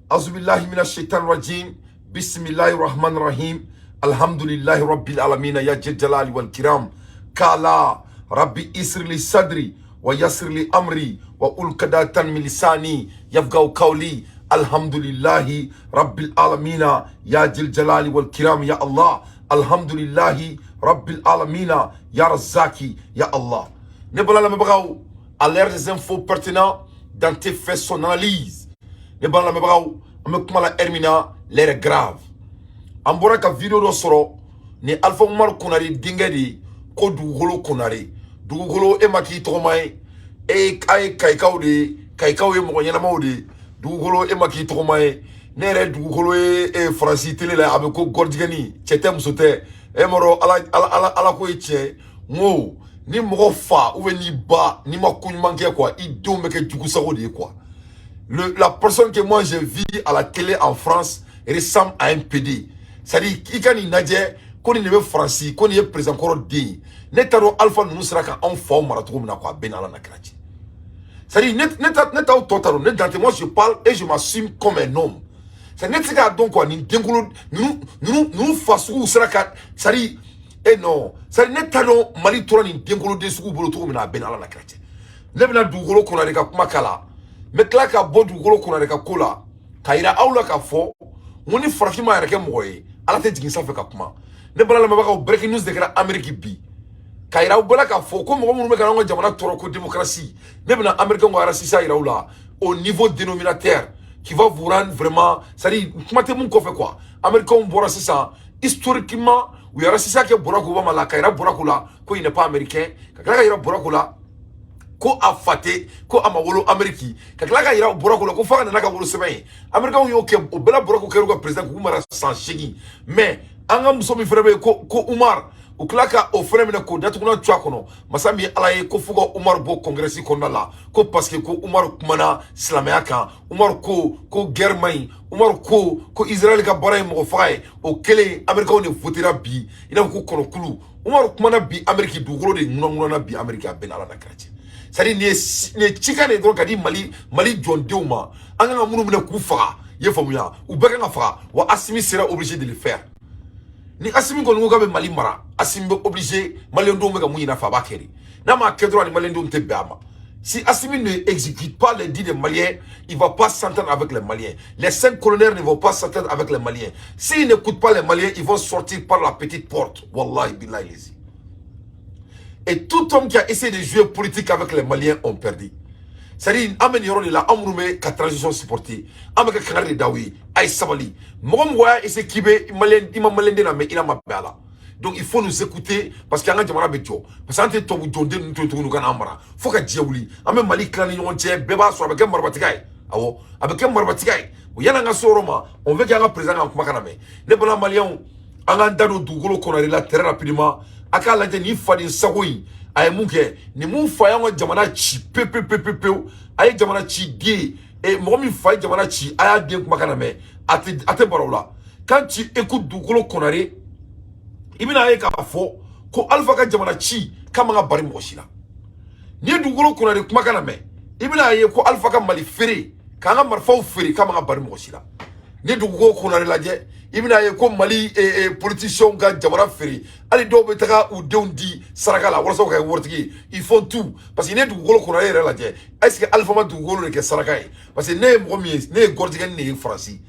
Azubillahi minash shaitan rajim. Bismillahir rahmanir rahim. Alhamdulillahi rabbil alamin ya jalali wal kiram. Kala rabbi isri sadri wa yassir amri wa ulqadatan min lisani yafqahu qawli. Alhamdulillahi rabbil alamin ya jalali wal kiram ya Allah. Alhamdulillahi rabbil alamin ya Razzaki ya Allah. Ne balala mabagaw à l'air des infos pertinents dans tes faits son analyse. Ne balala mabagaw amekuma la hermina l'air grave. Ambora ka video do soro ni Alpha Umar Konare dingedi ko dugolo Konare dugolo e maki togomay e ay kaikaw e mo nyama de dugolo e maki togomay nere dugolo e France télé la avec ko gordigani chetem sote e moro ala ko eche ngo ni mo fa ou ni ba ni ma kuny manqué quoi il do me que dugu sago de quoi. La personne que moi je vis à la télé en France ressemble à un PD. C'est-à-dire qu'il y a une nadie, qu'on y est français, qu'on y est présent encore dit. Netaro Alpha nous sera qu'un enfant marathon n'a quoi ben à la nakrati. C'est-à-dire net au total, net dans moi je parle et je m'assume comme un homme. C'est net c'est donc quoi ni dengulo nous façon sera qu'à c'est-à-dire et non, c'est-à-dire netaro mali toura ni dengulo de sous bolo tout na ben à la nakrati. Nebna dugolo qu'on a les gars makala. Mais là ka bo dugolo qu'on a les gars kola. Kaira aula ka fo. Moni farafima yɛrɛ kɛ mɔgɔ ye ala tɛ jigin sanfɛ ka kuma ne bala lamɛnbagaw breaking news de kɛra Amérique bi ka yira aw bɛla k'a fɔ ko mɔgɔ minnu bɛ ka an ka jamana tɔɔrɔ ko démocratie ne bɛna américain ka RSCA yira aw la au niveau dénominateur qui va vous rendre vraiment c'est-à-dire kuma tɛ mun kɔfɛ quoi américain bɔra sisan historiquement u ye RSCA kɛ Barack Obama la ka yira Barack la ko il n'est pas américain ka tila ka yira Barack la ko a fate ko a mawolo Ameriki ka tila ka yira Barack la ko fa ka nana ka wolo sɛbɛn ye américain y'o kɛ o bɛla Barack kɛra ka président k'u mara san 8 mais an ka muso min fɛnɛ bɛ ko Umar u tila ka o fɛnɛ minɛ k'o datuguna tu a kɔnɔ masa min ye ala ye ko fo ka Umar bɔ congrès kɔnɔna la ko parce que ko Umar kumana silamɛya kan Umar ko guerre man ɲi Umar ko Israël ka baara ye mɔgɔ faga ye o kelen américain de votera bi i n'a fɔ ko kɔnɔkulu Umar kumana bi Amérique dugukolo de ŋunanŋunana bi Amérique a bɛn ala na kɛra c'est-à-dire ni cika ne dɔrɔn ka di Mali jɔndenw ma an kan ka minnu minɛ k'u faga i ye faamuya u bɛɛ kan ka faga wa Assimi sera obligé de le faire ni Assimi kɔni ko k'a bɛ Mali mara Assimi bɛ obligé maliyɛndenw bɛ ka mun ɲini a fɛ a b'a kɛ de n'a m'a kɛ dɔrɔn ni maliyɛndenw tɛ bɛn a ma si Assimi ne exécute pas les dits des Maliens il va pas s'entendre avec les Maliens les 5 colonels ne vont pas s'entendre avec les Maliens s'ils n'écoutent pas les Maliens ils vont sortir par la petite porte wallahi billahi lazi. Et tout homme qui a essayé de jouer politique avec les Maliens ont perdu. C'est-à-dire, amen yoro de la amroume ka transition supportée. Amaka kangare dawi, ay sabali. Mogom waya ese kibe malien ima malende na me ina mabala. Donc il faut nous écouter parce qu'il y a un jamana bejo. Parce que ante to jonde nous kana amara. Faut ka diawuli. Ame Mali clan yon tie beba so avec marbatikay. Awo, avec marbatikay. O yana nga soroma, on veut qu'il y ait un président en kumakana me. Ne bala malien anga ndano dugolo konare la très rapidement. Aka lajɛ ni fadi sago yi a ye mun kɛ ni mun fa y'an ka jamana ci pepepepepewu a ye jamana ci den mɔgɔ min fa ye jamana ci a y'a den kumakan na mɛn a tɛ baro la quand tu écoutes dugukolo Konare i bɛna ye k'a fɔ ko Alpha ka jamana ci k'a man ka bari mɔgɔ si la n'i ye dugukolo Konare kumakan na mɛn i bɛna ye ko Alpha ka Mali feere k'an ka marifaw feere k'a man ka bari mɔgɔ si la ni dugukolo Konare lajɛ i bɛna ye ko Mali politiciens ka jamana feere hali dɔw bɛ taga u denw di saraka la walasa u ka kɛ waritigi ils font tout parce que ne dugukolo Konare yɛrɛ lajɛ est-ce que Alpha ma dugukolo de kɛ saraka ye parce que ne ye mɔgɔ min ye ne ye gɔridigɛni de ye Faransi.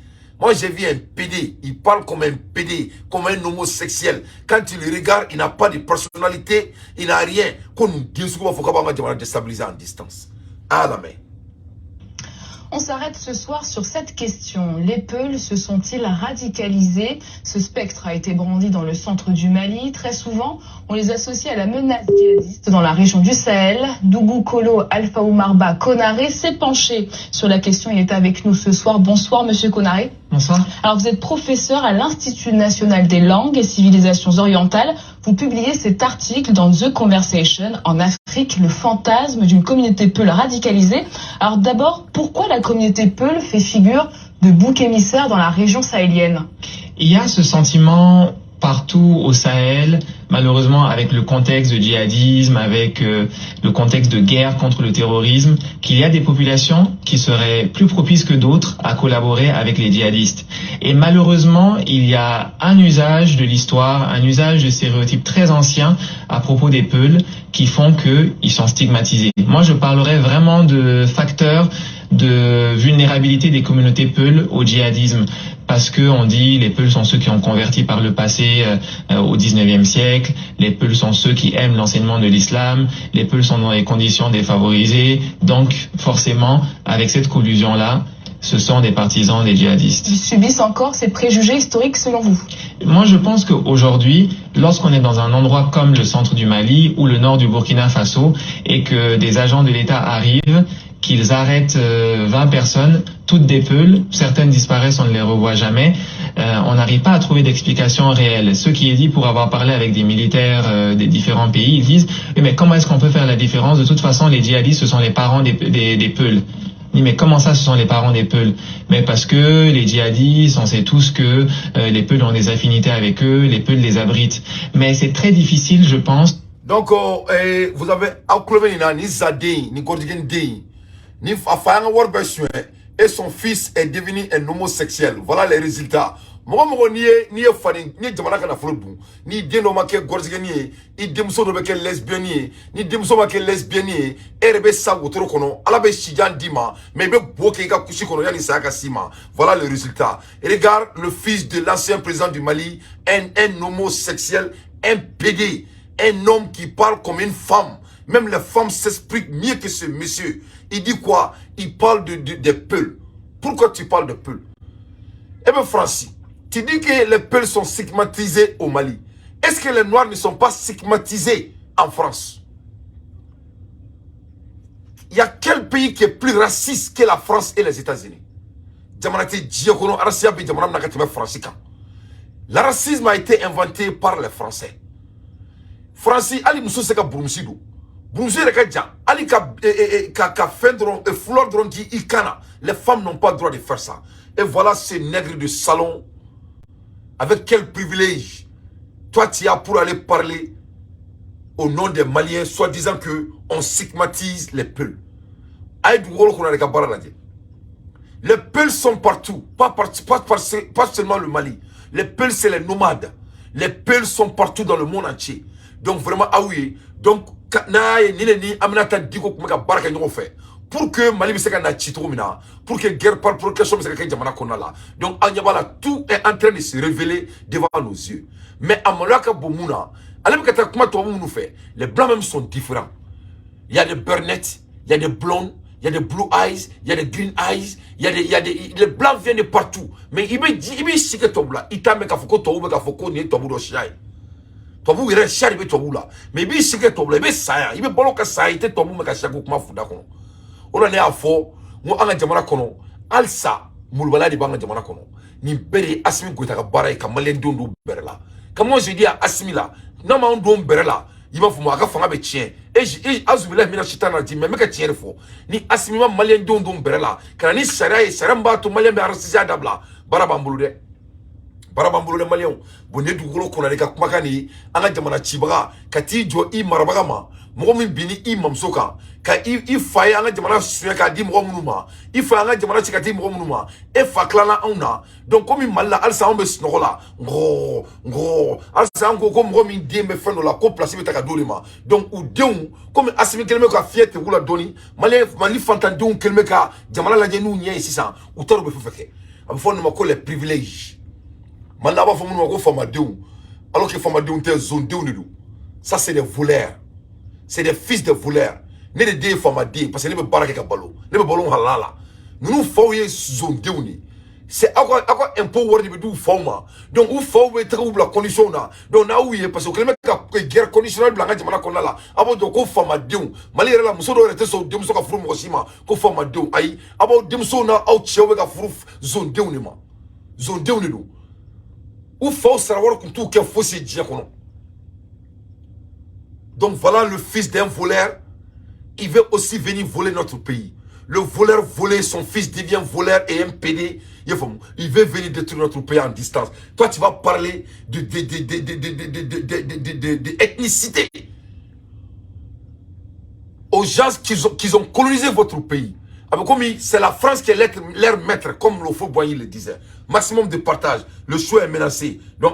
Moi j'ai vu un PD, il parle comme un PD, comme un homosexuel. Quand tu le regardes, il n'a pas de personnalité, il n'a rien. Qu'on nous dise qu'il faut qu'on va déstabiliser en distance. À la main. On s'arrête ce soir sur cette question. Les Peuls se sont-ils radicalisés? Ce spectre a été brandi dans le centre du Mali. Très souvent, on les associe à la menace djihadiste dans la région du Sahel. Dougou Kolo Alpha Oumarba Konare s'est penché sur la question. Il est avec nous ce soir. Bonsoir, monsieur Konare. Bonsoir. Alors, vous êtes professeur à l'Institut national des langues et civilisations orientales. Vous publiez cet article dans The Conversation en Afrique, le fantasme d'une communauté Peul radicalisée. Alors d'abord, pourquoi la communauté Peul fait figure de bouc émissaire dans la région sahélienne? Il y a ce sentiment partout au Sahel, malheureusement avec le contexte de djihadisme, avec le contexte de guerre contre le terrorisme, qu'il y a des populations qui seraient plus propices que d'autres à collaborer avec les djihadistes. Et malheureusement, il y a un usage de l'histoire, un usage de stéréotypes très anciens à propos des Peuls qui font qu'ils sont stigmatisés. Moi, je parlerais vraiment de facteurs de vulnérabilité des communautés Peuls au djihadisme. Parce que on dit les Peuls sont ceux qui ont converti par le passé au 19e siècle, les Peuls sont ceux qui aiment l'enseignement de l'islam, les Peuls sont dans des conditions défavorisées, donc forcément, avec cette collusion-là, ce sont des partisans des djihadistes. Ils subissent encore ces préjugés historiques selon vous? Moi, je pense qu'aujourd'hui, lorsqu'on est dans un endroit comme le centre du Mali ou le nord du Burkina Faso et que des agents de l'État arrivent, qu'ils arrêtent 20 personnes, toutes des Peuls, certaines disparaissent, on ne les revoit jamais, on n'arrive pas à trouver d'explication réelle. Ce qui est dit pour avoir parlé avec des militaires des différents pays, ils disent « Mais comment est-ce qu'on peut faire la différence? De toute façon, les djihadistes, ce sont les parents des Peuls. » Mais comment ça, ce sont les parents des Peuls? Mais parce que les djihadistes, on sait tous que les Peuls ont des affinités avec eux, les Peuls les abritent. Mais c'est très difficile, je pense. Donc, vous avez ni Zadé, ni Gordigen Dey, ni Afang Warbesh, et son fils est devenu un homosexuel. Voilà les résultats. Moi, ni Fanning, ni Jamanaka Flobou, ni Denomake Gordigeni, ni Demso de lesbienne, ni Demso lesbienne, RB Sagotrokono, Alabe Shijan Dima, mais Bokega Kushikono Yani Saka Sima. Voilà le résultat. Et regarde le fils de l'ancien président du Mali, un homosexuel, un PD, un homme qui parle comme une femme. Même les femmes s'expliquent mieux que ce monsieur. Il dit quoi? Il parle des Peuls. Pourquoi tu parles de Peuls? Eh bien, Francis, tu dis que les Peuls sont stigmatisés au Mali. Est-ce que les Noirs ne sont pas stigmatisés en France? Il y a quel pays qui est plus raciste que la France et les États-Unis? Le racisme a été inventé par les Français. Francis, Ali Moussou Seka Bourmsidou. Bourmsidou Rekaja, Ali ka fendron et fleur dron qui ikana. Les femmes n'ont pas le droit de faire ça. Et voilà ces nègres de salon. Avec quel privilège toi tu as pour aller parler au nom des Maliens, soit disant que on stigmatise les Peuls. Les Peuls sont partout, pas seulement le Mali. Les Peuls, c'est les nomades. Les Peuls sont partout dans le monde entier. Donc vraiment, ah oui, donc pour que Mali se kana chitromina, pour que guerre par protection se kana jamana konala. Donc Anyabala, tout est en train de se révéler devant nos yeux. Mais à Malaka Bomuna, les blancs même sont différents. Il y a des brunettes, il y a des blondes, il y a des blue eyes, il y a des green eyes, les blancs viennent de partout. Mais il me dit, il me dit que tobla, il t'a mis qu'à foko tobu, qu'à foko ni tobu do shai. Tobu il est chari be tobu là. Mais il me dit que tobla, il me saya, il me bolo que ça été tobu me qu'à chaque kuma fuda kono. On a à fort, moi anga jamana kono, alsa mulbala di banga jamana kono. Ni bere asmi gota ka bara ka malen dondo bere là. Comment je dis à asmi là, non ma on don bere là. Il m'a fait moi fanga be tien et azumila mina chitana di mais ka tien fo ni asmima malien don berela kana ni sarai saramba to malien be arsija dabla barabambulu de malien bonne du golo kona ka kumakani anga jamana chibaga kati jo I marabagama mo min bini I mamsoka ka I faye anga jamana suya ka di mo munuma I fa anga jamana chikati mo munuma e fa klana ona donc comme malla alsa on be snogola ngro alsa ngo ko mo min di me fendo la ko place betaka dolima donc ou deun comme asimi kelme ka fiete wula doni mali fantandou kelme ka jamana la jenu nya sisa ou toro be fefeke am fond ma ko les privilèges malla ba fomu ko fama deun alors que fama deun te zone deun du ça c'est des voleurs. C'est des fils de voleurs. Ne des deux femmes parce que ne me barake ka balo. Ne me ballon halala. Nous foyer zone deuni. C'est encore un peu word de du forma. Donc ou faut mettre la condition là. Donc na oui parce que le mec a guerre conditionnelle blanca jamana konala. Abo do ko fama deun. Mali la muso do rete so deum so ka furu mo sima ko fama deun. Ai abo deum so na out chewe ka furu zone deuni ma. Zone deuni do. Ou faut savoir que tout que faut se dire kono. Donc voilà le fils d'un voleur. Il veut aussi venir voler notre pays. le voleur volé, son fils devient voleur et un PD. Il veut venir détruire notre pays en distance. Toi, tu vas parler d'ethnicité. Aux gens qui ont colonisé votre pays. C'est la France qui est leur maître, comme le faux Boigny le disait. Maximum de partage. Le choix est menacé. Donc,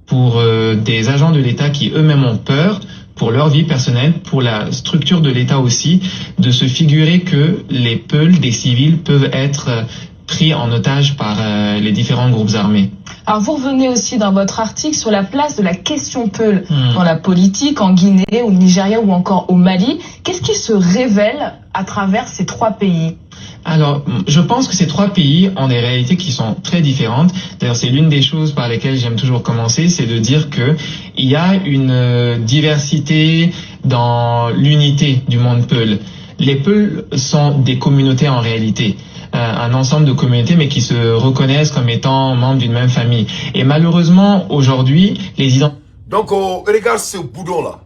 pour des agents de l'État qui eux-mêmes ont peur, pour leur vie personnelle, pour la structure de l'État aussi, de se figurer que les peuls des civils peuvent être pris en otage par les différents groupes armés. Alors vous revenez aussi dans votre article sur la place de la question Peul dans la politique en Guinée, au Nigeria ou encore au Mali. Qu'est-ce qui se révèle à travers ces trois pays? Alors, je pense que ces trois pays ont des réalités qui sont très différentes. D'ailleurs, c'est l'une des choses par lesquelles j'aime toujours commencer, c'est de dire que il y a une diversité dans l'unité du monde Peul. Les Peuls sont des communautés en réalité. Un ensemble de communautés, mais qui se reconnaissent comme étant membres d'une même famille. Et malheureusement, aujourd'hui, les identités... Donc, regarde ce boudon-là.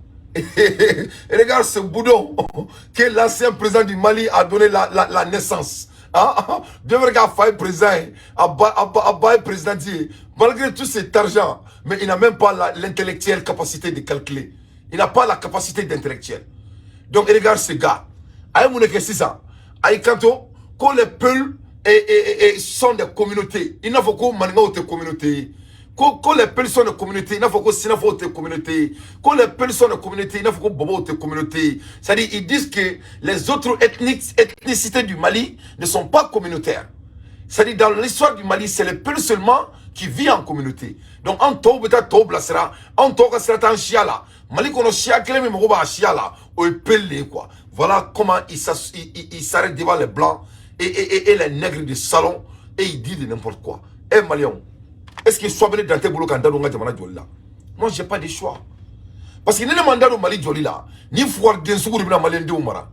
Regarde ce boudon que l'ancien président du Mali a donné la naissance. Bien regarde, Faye président, président dit, malgré tout cet argent, mais il n'a même pas l'intellectuelle capacité de calculer. Il n'a pas la capacité d'intellectuel. Donc, regarde ce gars. Aïe, mon équipe, c'est ça. Aïe, Kanto. Quand les Peuls sont des communautés, il n'a pas que Maningao des communautés. Quand les Peuls sont des communautés, il n'a pas que Sinafo des communautés. Quand les Peuls sont des communautés, il n'a pas que Bobo des communautés. C'est-à-dire, ils disent que les autres ethnicités du Mali ne sont pas communautaires. C'est-à-dire, dans l'histoire du Mali, c'est les Peuls seulement qui vivent en communauté. Donc, en Toub, en Toub, en Chiala. Mali, qu'on a Chia, quel est le mot Chiala, ou Peuls, quoi. Voilà comment ils s'arrêtent devant les Blancs. Et les nègres de salon, et il dit de n'importe quoi. Eh Malien, est-ce qu'il soit venu dans tes boulots quand on a demandé là? Moi, j'ai pas de choix. Parce que ni le mandat au Mali Joli là, ni voir des secours de Malien de Oumara.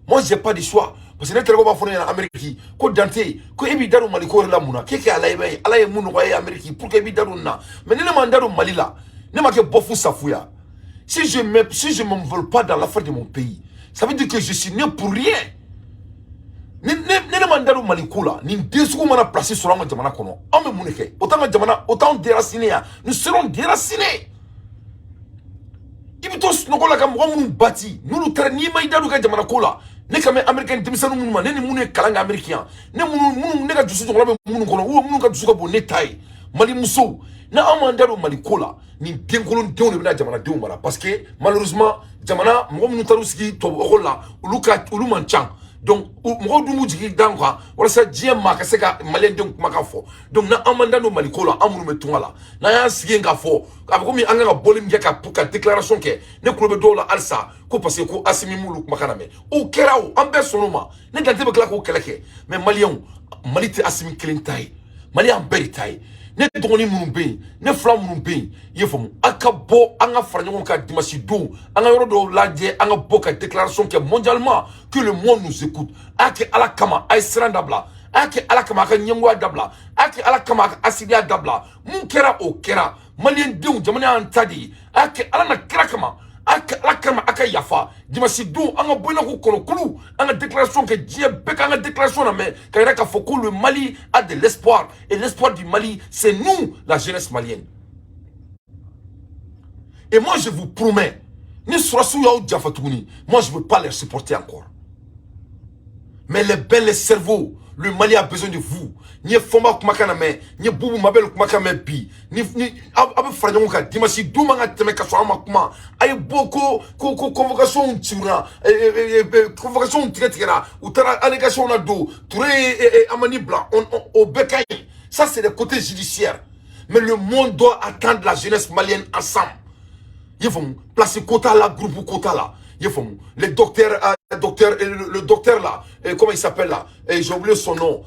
Moi, j'ai pas de choix. Parce que n'est-ce pas en Amérique, ko Dante, ko Ebida au Mali, ko la Mouna, qui est à la Mounoua Amérique, pour qu'Ebida na. Mais ni le mandat au Mali là, ne m'a que bofou safouya. Si je ne m'envole pas dans l'affaire de mon pays, ça veut dire que je suis né pour rien. Ne mandaru malikula ni desugo mana placer sur la jamana kono ame muneke autant déraciné nous serons déracinés ibitos nokola kam wamu bati nous terni maidaru ka jamana kola ne kame américain demisanu munuma ne mune kalanga américain ne munu ne ka dusu jola be munu kono wo munu ka dusu ka bo ne tai mali muso na amandaru malikola ni denkolon denw de bena jamana denw mara parce que malheureusement jamana mo munu taru sigi to okola ulu manchan. Donc, moi, je dis dans quoi, voilà ça, Dieu m'a cassé ka malien donc m'a fort. Donc, na amanda no malikola, amuru metunga na ya sigi nga fort. Avec comme anga bolim ka pour ka déclaration que ne club do la alsa, ko parce que ko asimi mulu makaname. O kerao, ambe sonoma, ne dante be kla ko keleke. Mais malien, malite asimi kelintai. Malien beritai. Ne doni munumbe, ne flam munumbe, yefom akabo anga franyon ka dimanche do, anga yoro do ladje anga boka déclaration que mondialement que le monde nous écoute. Ake ala kama aisran dabla, ake ala kama ka nyengwa dabla, ake ala kama ka asidia dabla. Mun kera o kera, malien dew jamana antadi, ake ala na kera kama ala kama aka yafa dimanche do anga boina ko kono kulu anga déclaration que Dieu beka anga déclaration na mais kaira ka foko le Mali a de l'espoir et l'espoir du Mali c'est nous la jeunesse malienne. Et moi je vous promets ni Sorassou Yao Diafatouni, moi je veux pas les supporter encore. Mais les belles cerveaux, le Mali a besoin de vous. Ni Foma Kumakaname, ni Boubou Mabel Kumakame Pi, ni Abe Franyonka, Dimashi Doumanga Temeka Makuma, aïe beaucoup, convocation Tura, convocation Tira, ou Tara allégation Nado, Touré et Amani Blanc, au Bekaï. Ça c'est le côté judiciaire. Mais le monde doit attendre la jeunesse malienne ensemble. Il faut placer quota là, groupe quota là. Il faut le docteur là, comment il s'appelle là, j'ai oublié son nom,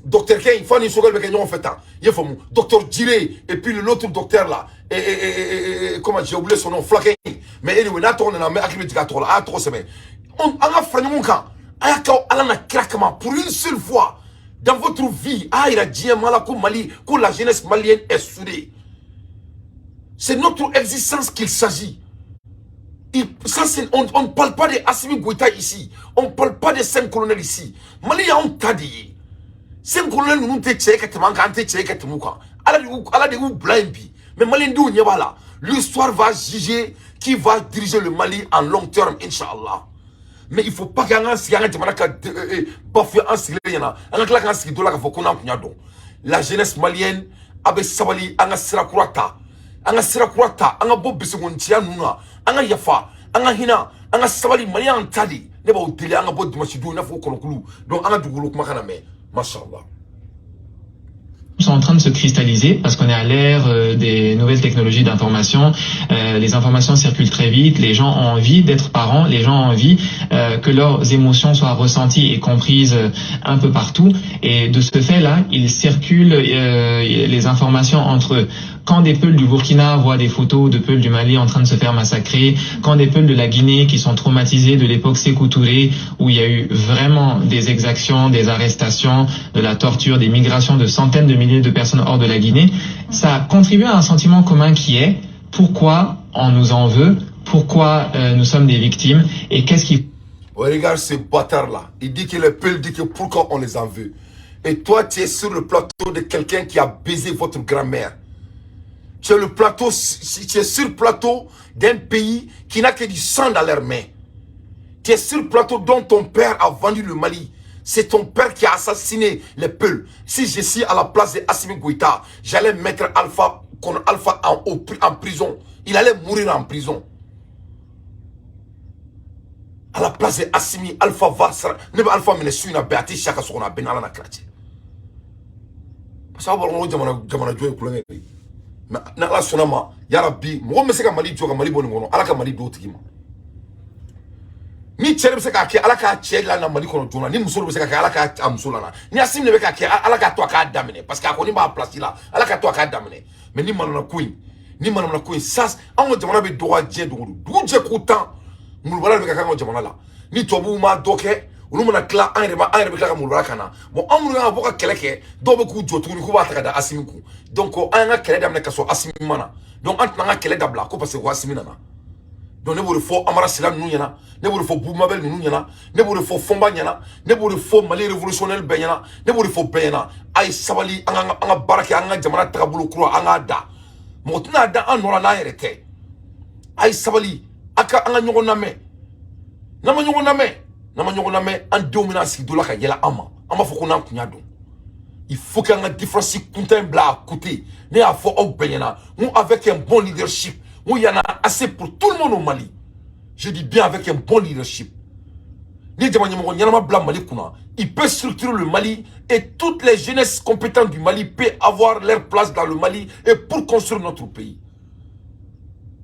docteur Ken, il faut une seconde avec en fait. Il faut docteur Diré et puis l'autre docteur là, comment j'ai oublié son nom, Flaquin. Mais anyway, là on a mis acclimatique là, à 3 semaines. On a fait un cas, pour une seule fois dans votre vie, il a dit Mali, que la jeunesse malienne est soudée. C'est notre existence qu'il s'agit. On ne parle pas de Assimi Goïta ici. On ne parle pas de 5 colonels ici. Mali a un tas de 5 colonels nous te tchèque que tu manques un tchèque que tu manques. Allah de vous blind. Mais Mali d'où n'y a pas là. L'histoire va juger qui va diriger le Mali en long terme, Inch'Allah. Mais il ne faut pas qu'il y ait un signe de bafoué un signe. Il y a un signe de la la jeunesse malienne avec Sabali, Anga Sirakurata. Anga Sirakurata, Anga Bob Bisontia Nuna, Anga Yafa, Anga Hina, Anga Sabali, Malian Tadi. Never will tell Anga Bod Machidou, Nafo Konokulu, donc Anga Duguluk Makaname, Mashallah. Sont en train de se cristalliser parce qu'on est à l'ère des nouvelles technologies d'information. Les informations circulent très vite. Les gens ont envie d'être parents. Les gens ont envie que leurs émotions soient ressenties et comprises un peu partout. Et de ce fait-là, il circule les informations entre eux. Quand des Peuls du Burkina voient des photos de Peuls du Mali en train de se faire massacrer, quand des Peuls de la Guinée qui sont traumatisés de l'époque Sékou Touré, où il y a eu vraiment des exactions, des arrestations, de la torture, des migrations de centaines de milliers de personnes hors de la Guinée, ça a contribué à un sentiment commun qui est pourquoi on nous en veut, pourquoi nous sommes des victimes et qu'est-ce qui... Regarde ce bâtard-là. Il dit que les Peuls disent que pourquoi on les en veut. Et toi, tu es sur le plateau de quelqu'un qui a baisé votre grand-mère. Tu es sur le plateau d'un pays qui n'a que du sang dans leurs mains. Tu es sur le plateau dont ton père a vendu le Mali. C'est ton père qui a assassiné les Peuls. Si je suis à la place de Assimi Goïta, j'allais mettre Alpha en prison. Il allait mourir en prison. À la place de Assimi, Alpha va... Ne pas Alpha me suit na beati chaka sona benala na krati. Parce que on jamana joye kulenge. Mais na la sonama ya rabbi mo me se ka Mali joka Mali bonu ngono ala ka Mali do tigima. Ni chere be se ka ke ala ka che la na Mali kono jona ni muso be se ka ke ala ka amso la na. Ni Assimi ne be ka ke ala ka to ka damine parce que akoni ba place là ala ka to ka damine. Mais ni manana queen ça on jamana be do je do je kutan. Mulbala be ka ka jamana la. Ni tobu ma doke ulu mana kla an rebe kla ka mulbala kana. Bon amuru nga boka keleke do be ku jotu ni ku ba ta da Assimi ku. Donc an nga kele damne ka so Assimi mana. Donc ant nga kele dabla ko parce que Assimi nana. Donc ne bore fo Amara Silam nu nyana, ne bore fo Boumabel nu nyana, ne bore fo Fomba nyana, ne bore fo Mali révolutionnaire be nyana, ne bore fo be nyana. Ay sabali anga baraki anga jamana takabulu kuro anga da. Mo tuna da an nora na yerete. Ay sabali aka anga nyogo name. Nama nyogo name an domina si dola ka yela ama fo ko nan kunya don. Il faut qu'il y ait une différence à côté. Nous avec un bon leadership. Il y en a assez pour tout le monde au Mali. Je dis bien avec un bon leadership. Il peut structurer le Mali et toutes les jeunesses compétentes du Mali peuvent avoir leur place dans le Mali et pour construire notre pays.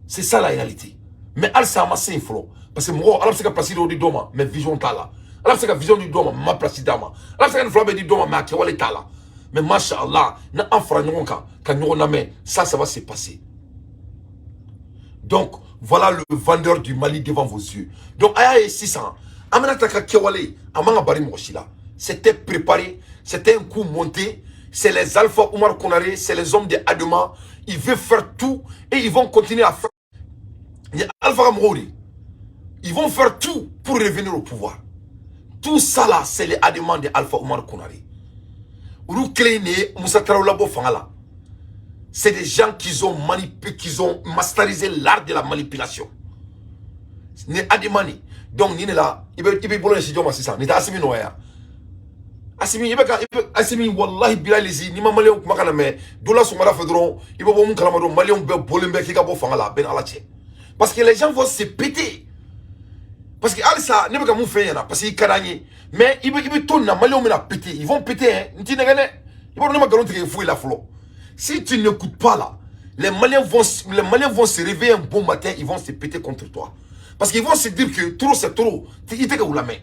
C'est ça la réalité. Mais elle s'est amassée il faut. Parce que moi, elle s'est placée dans le dôme, mais vision t'as là. Alors c'est la vision du dôme, ma place d'ama. Alors c'est une flamme du dôme, ma kiwale tala. Mais machallah, na enfra nyonka, ka nyoname, ça va se passer. Donc, voilà le vendeur du Mali devant vos yeux. Donc, aya et 600, amenata ka kiwale, amanga bari moshila. C'était préparé, c'était un coup monté. C'est les Alpha Oumar Konaré, c'est les hommes de Adema. Ils veulent faire tout et ils vont continuer à faire. Il y a Alpha Mouri. Ils vont faire tout pour revenir au pouvoir. Tout ça là, c'est les ademans de Alpha Oumar Konaré. C'est des gens qui ont manipulé, qui ont masterisé l'art de la manipulation. Ni ademani. Donc, ni là, il peut bolon si c'est ça. Ni ta Assimi noya. Assimi wallahi bilalizi ni ma malien makana me dola sumara fedron, il peut bon kalama do malien be bolembe ki ka bo fangala ben alache. Parce que les gens vont se péter. Parce que Alissa ne peut pas faire parce qu'il caranye. Mais il veut tourner na malio mena péter. Ils vont péter hein. Ils vont pas garantir fouiller la flot. Si tu n'écoutes pas là, les Maliens vont se réveiller un bon matin, ils vont se péter contre toi. Parce qu'ils vont se dire que trop c'est trop. Il te où la main.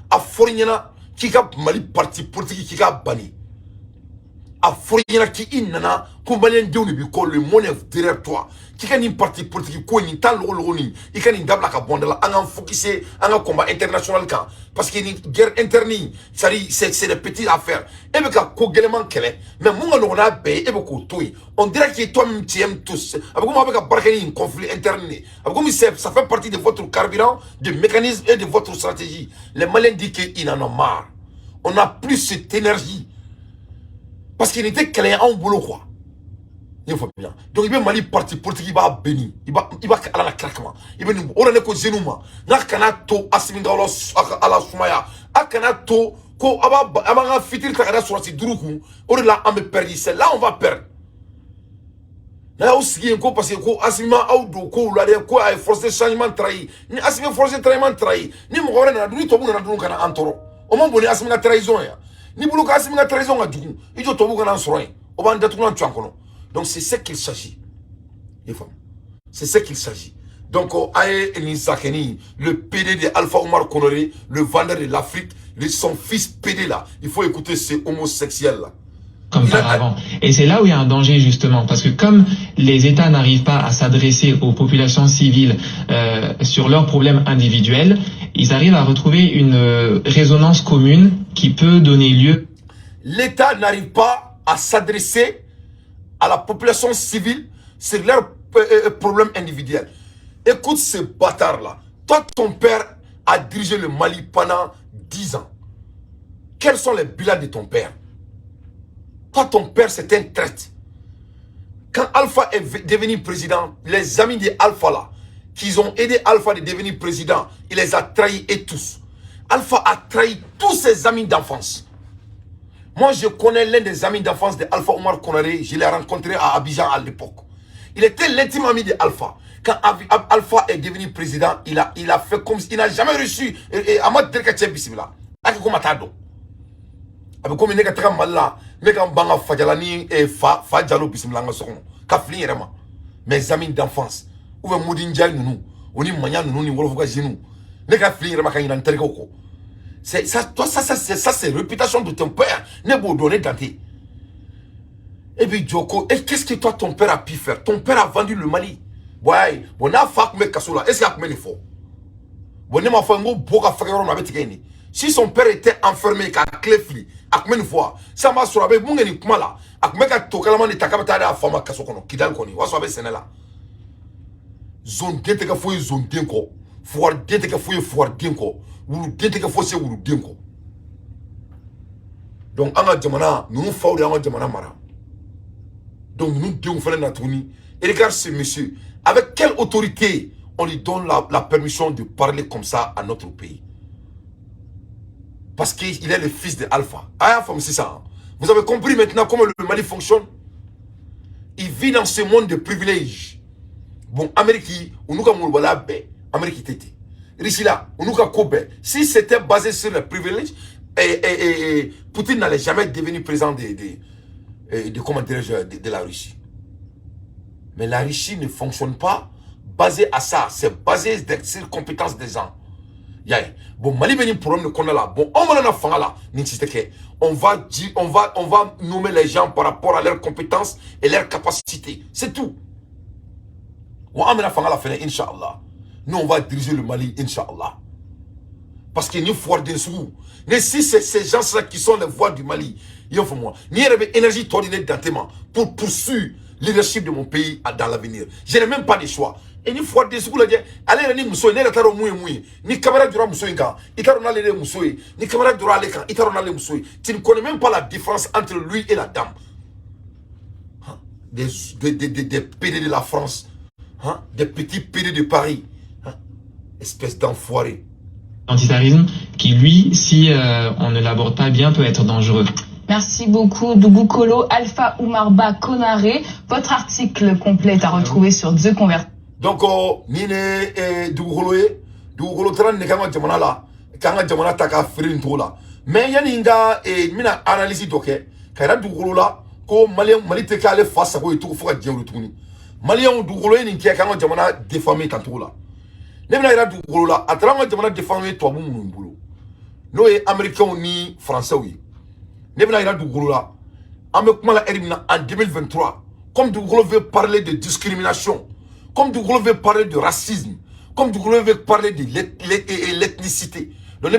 A Forignana qui a Mali parti politique qui a banni. a foyena ki inana ko malien dieu ni bi ko le monde derrière toi qui kan une parti politique ko ni tan lo ni i kan dabla ka bondala an focuser an combat international kan parce que ni guerre interne c'est des petites affaires et be ka ko geleman kele mais mun ga no na be e be ko toy on dirait que toi même tu aimes tous avec moi avec barkani un conflit interne avec moi ça fait partie de votre carburant de mécanisme et de votre stratégie les Maliens disent qu'ils en ont marre on n'a plus cette énergie parce qu'il était clair en boulot quoi. Il faut bien. Donc il va Mali parti politique il va béni. Il va à la craquement. Il va nous on est ko zenuma. Na kana to asiminga ala sumaya. Akana to ko aba fitir ta kana sur duruku. On là on me perdre. C'est là on va perdre. Là aussi ko parce que ko asima audo ko la ko ay forcer changement trahi. Ni asima forcer changement trahi. Ni mo gore na duni to bu na dunu kana antoro. O mo boni asima trahison ya. Ni bulu ka asima trahison a dugu. Ijo to bu kana soroy. O ban datu na twankono. Donc c'est ce qu'il s'agit. C'est ce qu'il s'agit. Donc Aye Nisakeni, le PD de Alpha Omar Konoré, le vendeur de l'Afrique, son fils PD là, il faut écouter ces homosexuels là. Comme par avant. Et c'est là où il y a un danger justement, parce que comme les États n'arrivent pas à s'adresser aux populations civiles sur leurs problèmes individuels, ils arrivent à retrouver une résonance commune qui peut donner lieu. L'État n'arrive pas à s'adresser à la population civile sur leurs problèmes individuels. Écoute ce bâtard-là. Toi, ton père a dirigé le Mali pendant 10 ans. Quels sont les bilans de ton père? Toi, ton père, c'est un traître. Quand Alpha est devenu président, les amis de Alpha là, qui ont aidé Alpha de devenir président, il les a trahis et tous. Alpha a trahi tous ses amis d'enfance. Moi, je connais l'un des amis d'enfance de Alpha Omar Konaré. Je l'ai rencontré à Abidjan à l'époque. Il était l'intime ami de Alpha. Quand Alpha est devenu président, il a fait comme s'il n'a jamais reçu. Amad Derkache Bismillah. Avec comme Atado. Avec comme il n'est pas mal là. Mais quand Banga Fadjalani et Fadjalo Bismillah, Kafli Rema. Mes amis d'enfance. Ou bien Moudinja nous. On est Manya nous, ni Wolofuka Zinou. Les Kafli Rema quand il a un c'est ça, toi, ça c'est réputation de ton père. N'est pas donné danté. Et puis, Djoko, et qu'est-ce que toi, ton père a pu faire? Ton père a vendu le Mali. Ouais, bon, a fait me Kassoula. Est-ce qu'il a fait l'effort? Bon, il m'a fait un gros boka frère avec Tigani. Si son père était enfermé, qu'à Clefli, à combien de fois, ça m'a sur avec Mungeni Kumala, à combien de Tokalamani Takabata à Fama Kassokono, Kidal Koni, ou à Soabe Sénéla. Zone Déteka Fouille, zone Dinko. Foire Déteka Fouille, foire Dinko. Wulu dente ka fosse wulu denko. Donc anga jamana nous faudrait anga jamana mara. Donc nous devons faire la tournée. Et regarde ce monsieur, avec quelle autorité on lui donne la permission de parler comme ça à notre pays? Parce qu'il est le fils de Alpha. Ah, c'est ça. Vous avez compris maintenant comment le Mali fonctionne? Il vit dans ce monde de privilèges. Bon, Amérique, on nous a moulbala bé, Amérique tété. Risila, on nous a Kobe. Si c'était basé sur les privilèges, Poutine n'allait jamais devenir président de la Russie. Mais la Russie ne fonctionne pas basé à ça. C'est basé sur les compétences des gens. Bon, Mali venu problème qu'on a là. Bon, on va là. On va nommer les gens par rapport à leurs compétences et leurs capacités. C'est tout. On va la fin, Inch'Allah. Nous, on va diriger le Mali, Inch'Allah. Parce qu'il y a une foi de sous. Mais si c'est ces gens-là qui sont les voix du Mali, il faut moi. Il y a une énergie tournée d'antément pour poursuivre le leadership de mon pays dans l'avenir. Je n'ai même pas de choix. Et une fois de sous, allez, ni Moussoui, ni Lataro Mouy, ni camarade Dura Moussoui, ni Taronale de Moussoui, ni camarade Dura Lekan, ni Taronale Moussoui. Tu ne connais même pas la différence entre lui et la dame. Des PD de la France, des petits PD de Paris. Espèce d'enfoiré. L'antitarisme qui, lui, si on ne l'aborde pas bien, peut être dangereux. Merci beaucoup, Dougou Alpha Oumarba Konaré. Votre article complet est à retrouver sur The Convert. Donc, Nine Dougou Tran ne kama jamana la, kanga jamana taka firin tola. Mais yaninga mina analyse doke, kaira Dougou la, ko Mali te kale face à quoi et tout faut que Dieu retourne. Malien Dougou ni kia kanga jamana défamé tantôt là. Ne bena ira dugukolo la a taara an ka jamana défendre tubabu minnu bolo n'o ye américains ni français ye ne bena ira dugukolo la en 2023, comme Dougolo veut parler de discrimination, comme Dougolo veut parler de racisme, comme Dougolo veut parler de l'ethnicité. Donc,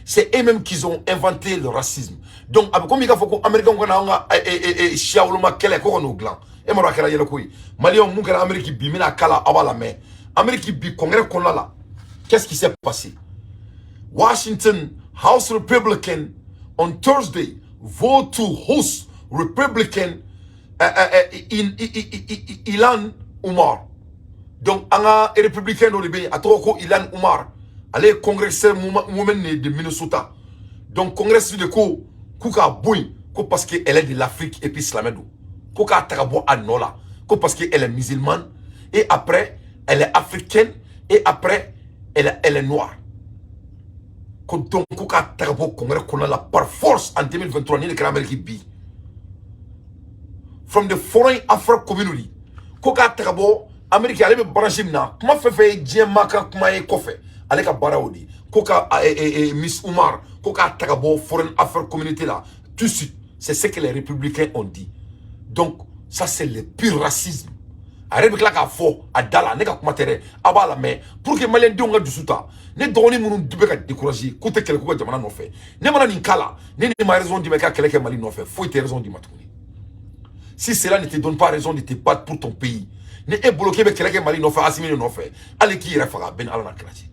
c'est eux-mêmes qui ont inventé le racisme. Donc, comme il faut que les Américains qu'est-ce qui s'est passé? Washington House Republican on Thursday vote to host Republican Ilhan Omar. Donc, un républicain dans le pays, à trop Ilhan Omar, allez congresseur de Minnesota. Donc, congrès de quoi, Kouka Boui, parce qu'elle est de l'Afrique et puis Slamedo. Kouka Tagabo Anola, parce qu'elle est musulmane, et après, elle est africaine, et après, elle est noire. Donc, Kouka Tagabo Congrès par force en 2023, ni le Amérique bi. From the foreign Afro community, Kouka Tagabo, Amérique, elle est branchée maintenant. Comment fait Djemaka, comment est Kofé? Elle est Baraodi. Koka Miss Oumar, Koka Tagabo, foreign Afro community là. Tout de suite, c'est ce que les républicains ont dit. Donc, ça c'est le pur racisme. Arrête là qu'à faux, à Dala, n'est qu'à commenter, à bas mais pour que les Maliens disent du souta, ne donnez nous de décourager, côté quelque chose de Mana non fait. Ne Mana Ninkala, ne ma raison de me faire quelque Mali non fait. Faut être raison de m'atourner. Si cela ne te donne pas raison de te battre pour ton pays, ne est bloqué avec quelqu'un Mali non fait, assimilé non fait. Allez qui ira faire ben alana krati.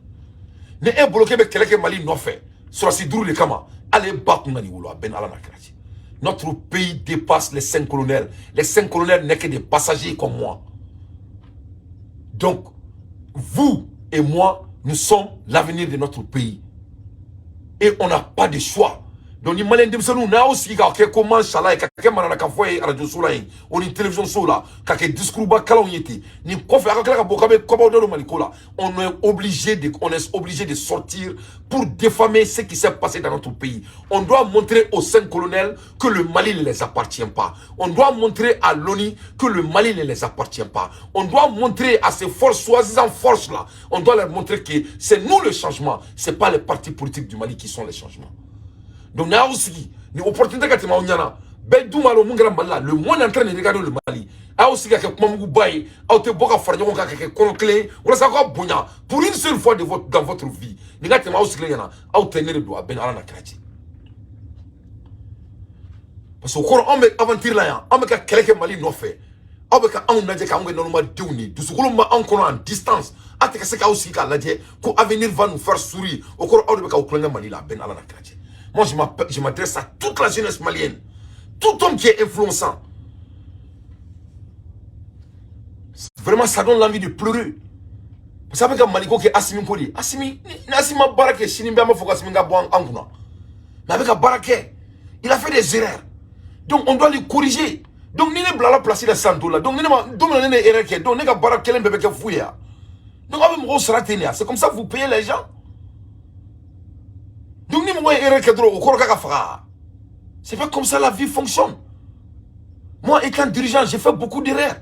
Ne est bloqué avec quelqu'un Mali non fait. Sur la sidrou de Kama, allez battre nous à ben alana krati. Notre pays dépasse les 5 colonels. Les 5 colonels n'est que des passagers comme moi. Donc, vous et moi, nous sommes l'avenir de notre pays. Et on n'a pas de choix. Donc, les Maliens disent nous n'a aussi qu'à comment chala et qu'à manana qu'à voir radio sur la on est télévision sur là qu'à discours bas calon yeti ni kofi à qu'à bokabe koba de malikola on est obligé de sortir pour diffamer ce qui s'est passé dans notre pays. On doit montrer aux 5 colonels que le Mali ne les appartient pas. On doit montrer à l'ONU que le Mali ne les appartient pas. On doit montrer à ces forces, soi-disant forces là, on doit leur montrer que c'est nous le changement, c'est pas les partis politiques du Mali qui sont les changements. Donc, nous avons aussi une opportunité de faire le monde est en train de regarder le Mali. Pour une seule fois dans votre vie, parce qu'on met aventure là, on met quelqu'un Mali non fait. On met on a dit qu'on est normalement déuni. Tout ce qu'on met encore en distance. Ate c'est aussi qu'à la dire qu'avenir va nous faire sourire. Au cours on met qu'on Mali là, ben alana krati. Moi, je m'adresse à toute la jeunesse malienne. Tout homme qui est influençant. Vraiment, ça donne l'envie de pleurer. Vous savez que Maliko qui est Assimi Poli. Assimi Barake, Sinimba Foka Siminga Boang Anguna. Mais avec un Barake, il a fait des erreurs. Donc, on doit les corriger. Donc, nous ne blala placer la santo là. Donc, nous ne erreur qui est. Donc, nous ne Barake l'un bébé qui fouille. Donc, c'est comme ça que vous payez les gens. Donc, c'est pas comme ça la vie fonctionne. Moi, étant dirigeant, j'ai fait beaucoup d'erreurs.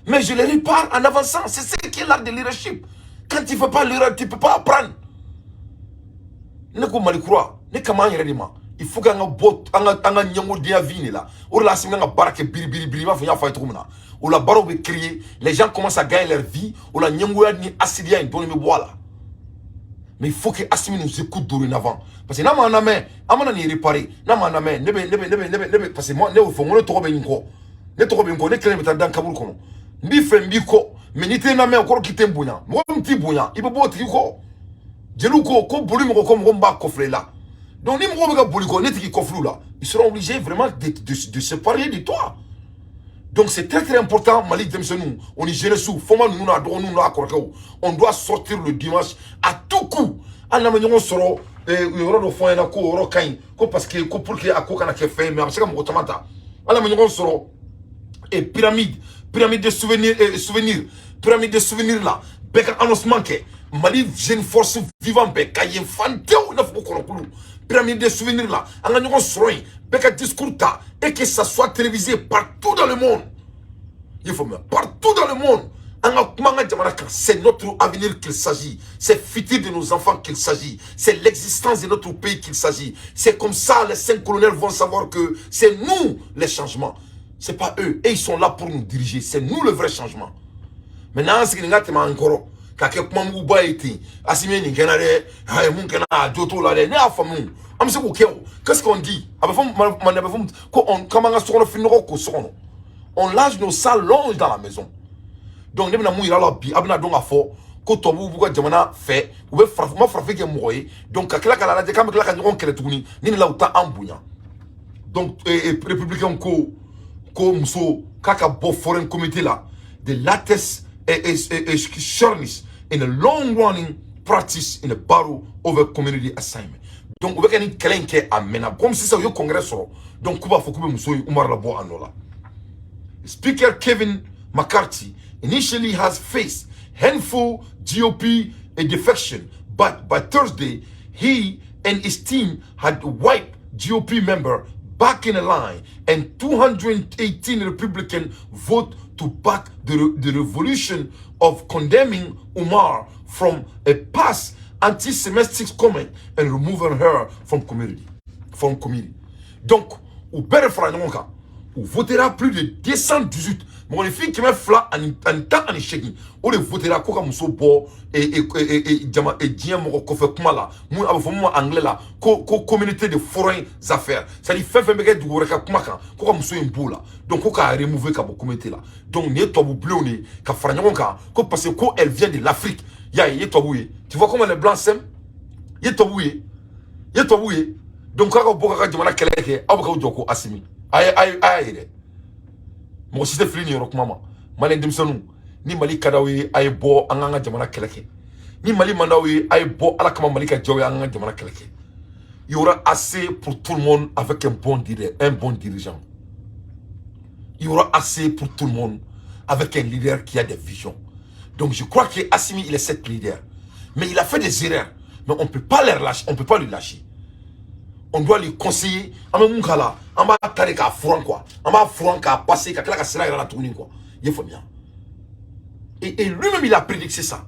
Mais je les répare en avançant. C'est ce qui est l'art de leadership. Quand tu ne fais pas l'erreur, tu ne peux pas apprendre. Il faut que les gens commencent à gagner leur vie. Mais il faut que Assimi nous écoute dorénavant. Parce que n'a pas réparé. Parce que moi, ne faut pas trop bien quoi. Ne trop bien quoi. Ne crée pas dans Kaboul comme. Ni fait mbiko. Mais ni t'es n'a même encore quitté Mbouya. Moi, petit Mbouya. Il peut pas être quoi. Jeluko, comme bouli mo comme romba coffre là. Donc ni mo ka bouli ko, ne t'y coffre là. Ils seront obligés vraiment de se séparer de toi. Donc c'est très très important, Malik Demsenou, on est jeune sous, on doit sortir le dimanche à tout coup. On a mis soro, parce que pour que à quoi qu'on fait, mais c'est comme automata. On a mis soro et pyramide de souvenirs, pyramide de souvenirs là. Beka annoncement que Mali jeune force vivante, beka infante ou neuf pyramide de souvenirs là. On a mis soro, beka discours et que ça soit télévisé partout dans le monde. Il faut même partout dans le monde. C'est notre avenir qu'il s'agit. C'est le futur de nos enfants qu'il s'agit. C'est l'existence de notre pays qu'il s'agit. C'est comme ça les 5 colonels vont savoir que c'est nous les changements. C'est pas eux. Et ils sont là pour nous diriger. C'est nous le vrai changement. Maintenant, ce qui est encore, quand quelqu'un m'a dit, Assimi ni kenare, ay mun kana joto la ne afamu. Am se ko keo. Qu'est-ce qu'on dit? On lâche nos salles longes dans la maison. Donc, nous avons la bi, abna donc à fort, quand on vous voit jamana fait, ou frapper que mourir. Donc, quand la de comme la nous qu'elle tourne, ni la outa embouillant. Donc, républicain ko muso kaka bo foreign committee là, the latest shortness in a long running practice in a battle over community assignment. Donc, vous voyez qu'il y a un qui amène, comme si ça y a un congrès sort. Donc, vous faut que vous muso umar la bo anola. Speaker Kevin McCarthy initially has faced handful GOP defection, but by Thursday, he and his team had wiped GOP member back in a line, and 218 Republicans vote to back the revolution of condemning Umar from a past anti-Semitic comment and removing her from committee. Donc, ou better for ou votera plus de 218. Mon les filles qui me fla en temps en échec. Ou les votera quoi comme so bo et diem mo ko fait kuma là. Moi avec moi anglais là. Ko communauté de foreign affaires. Ça dit fait me du worka kuma kan. Ko comme so imbo là. Donc ko ka remover ka communauté là. Donc ne to bu bleu ne ka franyon ka. Ko parce que ko elle vient de l'Afrique. Ya ye to bouye. Tu vois comment les blancs s'aiment? Ye to bouye. Ye to bouye. Donc ka boka ka jomana keleke abuka joko Assimi. Aïe, moi si c'est fini rock maman malin dimsonu ni mali kadawi ay bo anganga jamana keleke ni mali mandawi ay bo ala kama malika jawi anganga jamana keleke. Il y aura assez pour tout le monde avec un bon dirigeant. Il y aura assez pour tout le monde avec un leader qui a des visions. Donc je crois que Assimi il est cet leader, mais il a fait des erreurs, mais on peut pas les lâcher, on peut pas lui lâcher. On doit lui conseiller. On va t'arrêter à franc quoi. On va franc à passer qu'à la sera la tournée quoi. Il faut bien. Et lui-même il a prédicté ça.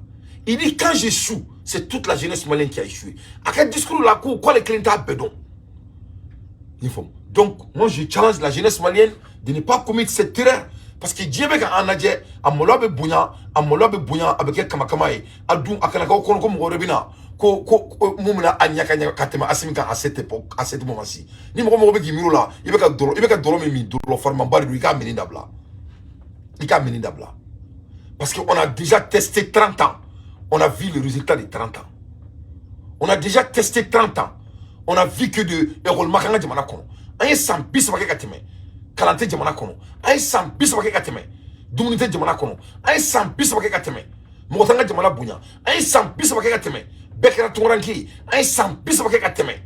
Il dit quand j'échoue, c'est toute la jeunesse malienne qui a échoué. À quel discours là quoi les clients bédon. Il faut. Donc moi je challenge la jeunesse malienne de ne pas commettre cette erreur. Parce que Dieu veut qu'en adje à molobe bounya avec kamakamae adou akanaka ko ko mo rebina ko mumna anyaka katema Asimika à cette époque à ce moment-ci ni mo be gimiro là il veut que dolo mi dolo forma bari du ka meni dabla parce qu'on a déjà testé 30 ans, on a vu le résultat de 30 ans. On a déjà testé 30 ans, on a vu que de erol makanga de manakono ay sam bis ba kateme kalante jamana kono ay sam bis ba kateme dumunite jamana kono ay sam bis ba kateme motanga jamana bunya ay sam bis ba kateme bekera tunranki ay sam bis ba kateme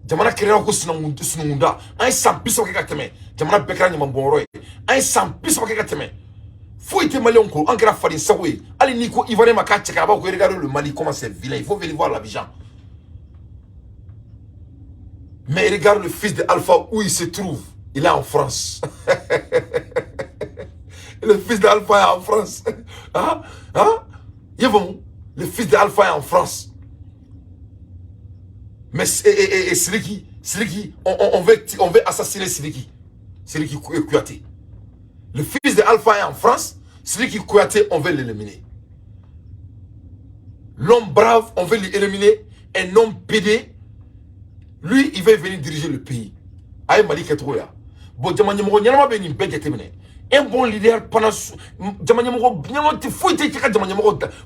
jamana kirera ko sununda ay sam bis ba kateme jamana bekera nyama bonroy ay sam bis ba kateme faut être malien ko ankara fali sawe ali niko ivoirien makache ka ba ko regarder le Mali comment c'est vilain, il faut venir voir l'Abidjan. Mais regarde le fils de Alpha où il se trouve. Il est en France. Le fils d'Alpha est en France. Hein? Le fils d'Alpha est en France. Mais Siliki, on veut assassiner Siliki. Siliki Kouyaté. Le fils d'Alpha est en France. Siliki Kouyaté, on veut l'éliminer. L'homme brave, on veut l'éliminer. Un homme pédé. Lui, il va venir diriger le pays. Aïe Mali Ketrouya. Bon, Djamanyamoro, Nyama Beni Bengetemene. Un bon leader pendant. Djamanyamoro,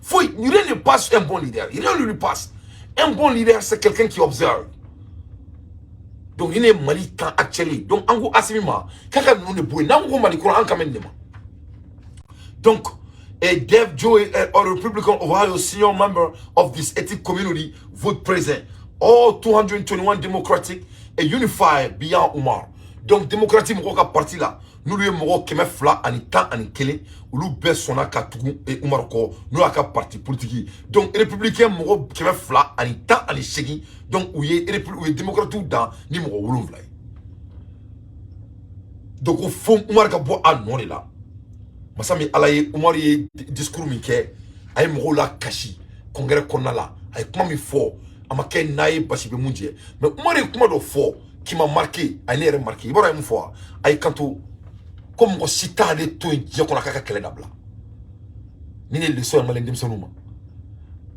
faut rien ne passe un bon leader. Rien ne lui passe. Un bon leader, c'est quelqu'un qui observe. Donc, il est Mali tant actuellement. Donc, Ango Assimima, Kaka nous ne bouille. Nango Mali Kouran Ankamendema. Donc, a Dave Joey, a Republican Ohio senior member of this ethnic community, vote present. All 221 Democratic et unified beyond Umar. Donc, démocratique, mon parti là, nous lui avons qui met fla en temps en kélé, ou nous baissons à Katougou et Umar ko, nous avons parti politique. Donc, républicain, mon qui met fla en temps en échec, donc, où il est démocrate ou dans, ni mon oulouvlay. Donc, au fond, Umar ka boit à non là. Masami alaye umari discours mi ke ay mo la kashi congrès konala ay kuma mi fo amake naye basibe munje mais umari kuma do fo qui m'a marqué ay ne remarqué ibara mu fo ay kanto comme ko sita de to je ko nakaka kele dabla ni ne le so malen dem sonuma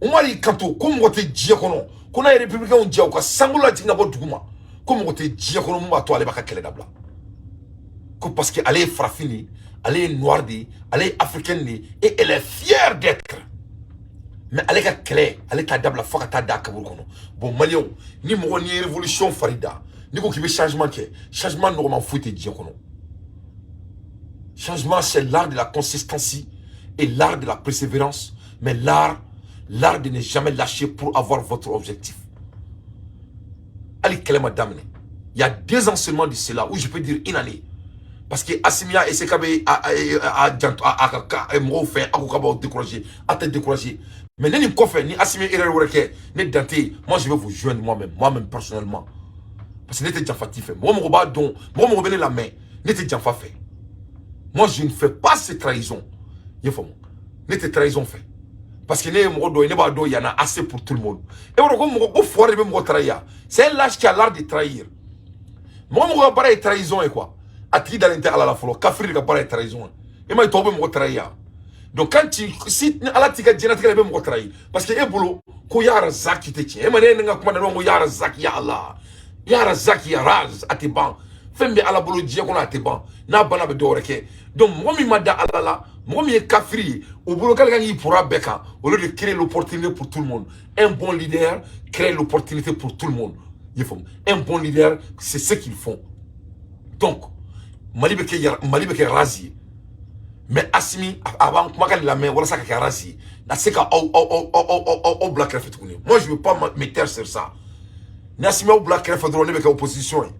umari kanto comme ko te je ko no kuna ay républicain on je ko sangula tinga bo duguma comme ko te je ko no mu to ale baka kele dabla ko parce que elle est fraffini, elle est noire, elle est africaine et elle est fière d'être. Mais elle est claire, elle est adaptable la fois qu'elle est d'accord. Bon, Malion, ni mon ni révolution Farida, ni quoi qui veut changement qui changement normalement foutu dire qu'on changement c'est l'art de la consistancy et l'art de la persévérance, mais l'art de ne jamais lâcher pour avoir votre objectif. Allez, quelle est madame? Il y a 2 ans seulement de cela où je peux dire une année. Parce que Assimia et Sekabe a découragé, à te décourager. Mais n'est pas fait, ni Assimia et Reweke, ni Dante, moi je vais vous joindre moi-même personnellement. Parce que n'était déjà fatigué. Moi, mon robot, donc, moi, mon la main, n'était déjà fait. Moi, je ne fais pas ces trahisons. Il faut n'était trahison fait. Parce que il y en a assez pour tout le monde. Et c'est un lâche qui a l'art de trahir. Moi, mon robot est trahison et quoi? Atri dans l'intérieur à la folie, kafir de la trahison. Et moi, il tombe me trahir. Donc, quand tu si ala tika jena tika me trahir, parce que ebolo ko yara zaki te tien. E ma ne nga kuma na ngo yara zaki ya Allah. Yara zaki ya raz atiban. Fembe ala bolo dia ko na atiban. Na bana be doreke. Donc, moi mi mada ala la, moi mi kafiri, au bolo quelqu'un qui pourra beka, au lieu de créer l'opportunité pour tout le monde. Un bon leader crée l'opportunité pour tout le monde. Un bon leader, c'est ce qu'ils font. Donc, Mali beke razi mais Assimi avant kuma ka la main wala ça ka razi na c'est ka au black refet. Moi je veux pas me taire sur ça. Na Assimi au black refet drone beke opposition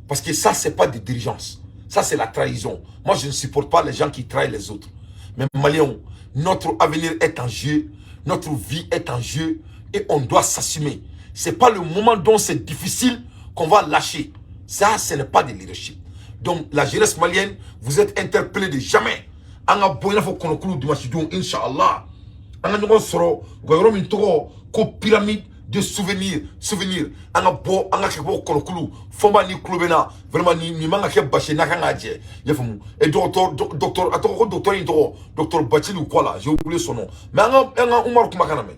parce que ça c'est pas de dirigeance, ça c'est la trahison. Moi je ne supporte pas les gens qui trahissent les autres. Mais Maliens, notre avenir est en jeu, notre vie est en jeu et on doit s'assumer. C'est pas le moment dont c'est difficile qu'on va lâcher. Ça ce n'est pas de leadership. Donc, la jeunesse malienne, vous êtes interpellés de jamais. Anga boyna fo kono kulu dimanche don inshallah. Anga ngon soro, goyoro min toko ko pyramide de souvenirs. Anga bo anga ke bo kono kulu fomba ni klubena vraiment ni manga ke baché nakanga dje. Yefumu. Et docteur atoko docteur intoko, docteur Bachili ou quoi là, j'ai oublié son nom. Mais anga Umar Kumakana me.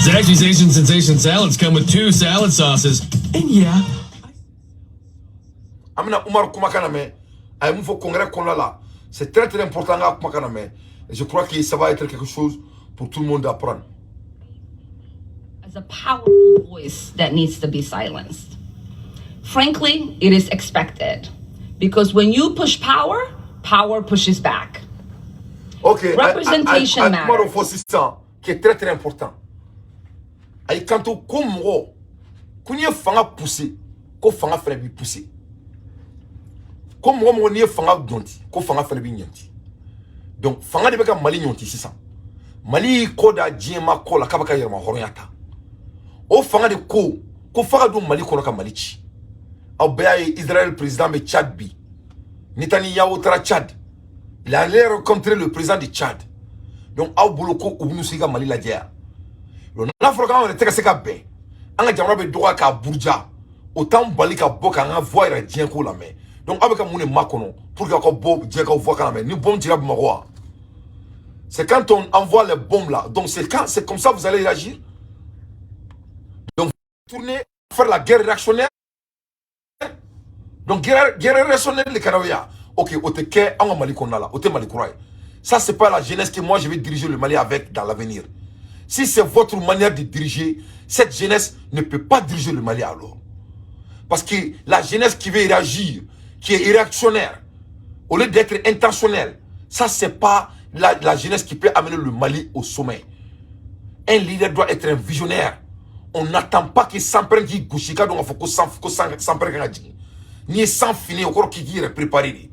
Zaxby's Asian Sensation salads come with 2 salad sauces. And yeah, Amina Umar Kumakaname, à un congrès qu'on a là. C'est très très important à Kumakaname. Et je crois que ça va être quelque chose pour tout le monde d'apprendre. As a powerful voice that needs to be silenced. Frankly, it is expected. Because when you push power, power pushes back. Ok, Representation matters. Qui est très très important. Et quand on comprend qu'on y a fanga poussé, qu'on fanga fait lui pousser. Comme moi, on y est fanga donti, qu'on fanga fait lui nyanti. Donc, fanga de beka Mali nyanti, c'est ça. Mali koda djema kola kabaka yerma horiata. O fanga de ko fanga do Mali kono ka Mali chi. Au béa Israël président de Tchad bi. Netanyahu tra Tchad. Il a allé rencontrer le président de Tchad. Donc, au bouloko ou siga Mali la guerre. Le n'afroka on était ka be. Anga jamana be doka ka Burja. Autant Bali ka boka nga voix la dien ko la main. Donc, avec un makono, pour que Bob dise qu'on voit quand même, nous bombes tirent Marois. C'est quand on envoie les bombes là. Donc, c'est comme ça que vous allez réagir. Donc, vous tournez, faire la guerre réactionnaire. Donc, guerre réactionnaire, les Canadiens. Ok, Oteke, on Mali qu'on a là, Ote Mali Kouraï. Ça, c'est pas la jeunesse que moi je vais diriger le Mali avec dans l'avenir. Si c'est votre manière de diriger, cette jeunesse ne peut pas diriger le Mali alors. Parce que la jeunesse qui veut réagir, qui est réactionnaire, au lieu d'être intentionnel, ça c'est pas la jeunesse qui peut amener le Mali au sommet. Un leader doit être un visionnaire. On n'attend pas qu'il s'emprunte qui gouchika donc il faut qu'on s'emprunte ni sans finir encore qui est préparé.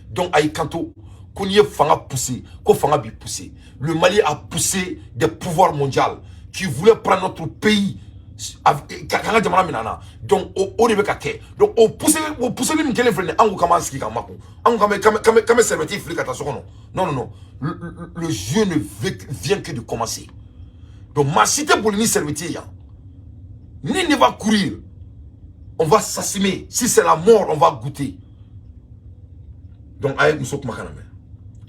Donc Aïkanto, qu'on y ait fanga poussé, qu'on fanga bi poussé. Le Mali a poussé des pouvoirs mondiaux qui voulaient prendre notre pays kanga jamana minana donc o de be ka ke donc o pousser min kelen frene angu kama ski kama ko angu kama serviteur fli kata sokono non le jeu ne vient que de commencer donc ma cité pour ni serviteur ya ni ne va courir on va s'assumer si c'est la mort on va goûter donc avec nous sommes makana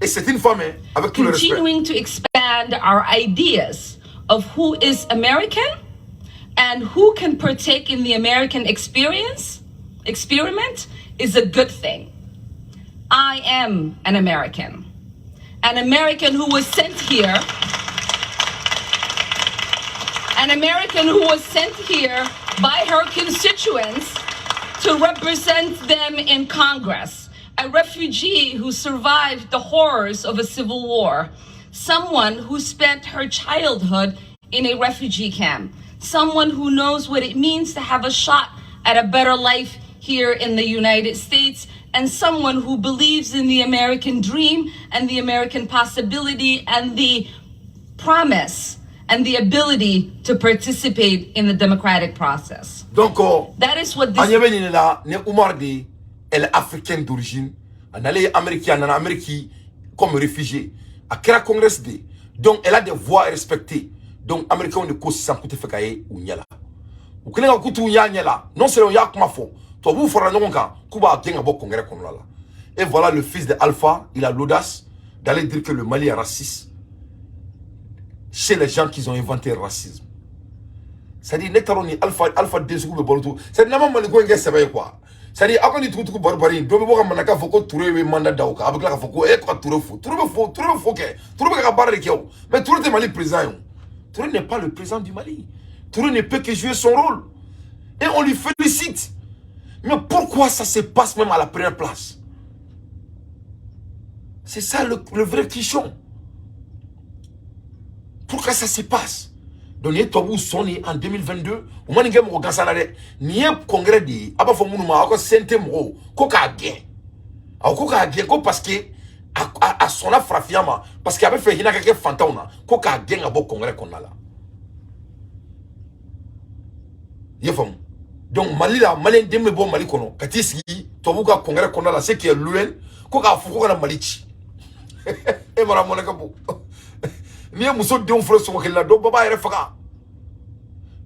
et c'est une femme avec tout le respect continuing to expand our ideas of who is American and who can partake in the American experiment is a good thing. I am an American who was sent here, by her constituents to represent them in Congress, a refugee who survived the horrors of a civil war, someone who spent her childhood in a refugee camp, someone who knows what it means to have a shot at a better life here in the United States, and someone who believes in the American dream and the American possibility and the promise and the ability to participate in the democratic process. Donc, that is what this... ne Oumar de, elle est africaine d'origine, elle est américaine, en Amérique comme réfugiée, à Kera Congress de, donc elle a des voix respectées. Donc, Américains ne cause sans coûter fekaye ou nyala. Ou kene ka kutu nyala, non seulement ya kuma fo, to vous fera non ka, kuba genga bo congrès comme là. Et voilà le fils de Alpha, il a l'audace d'aller dire que le Mali est raciste. Chez les gens qui ont inventé le racisme. C'est-à-dire, netaroni Alpha desuku be boluto. C'est nama mali ko ngé sebe quoi. C'est-à-dire, akoni tuku barbari, do be boka manaka foko touré we mandat dauka, avec la foko e ko touré fo ke. Touré ka barre ke o. Mais touré te Mali président. Touré n'est pas le président du Mali. Touré ne peut que jouer son rôle. Et on lui félicite. Mais pourquoi ça se passe même à la première place? C'est ça le vrai quichon. Pourquoi ça se passe? Donc, il y a en 2022, on m'a dit que il y a un congrès de parce que à son afrafiama parce qu'il avait fait une quelque fantôme ko ka genga bo congrès qu'on a là. Yefam. Donc Mali la Mali dembe bo Mali kono katisi to buka congrès qu'on a là c'est qui est loin ko ka fuko kana Mali ci. E mara monaka bo. Ni muso de on frère so ko la do baba yere faka.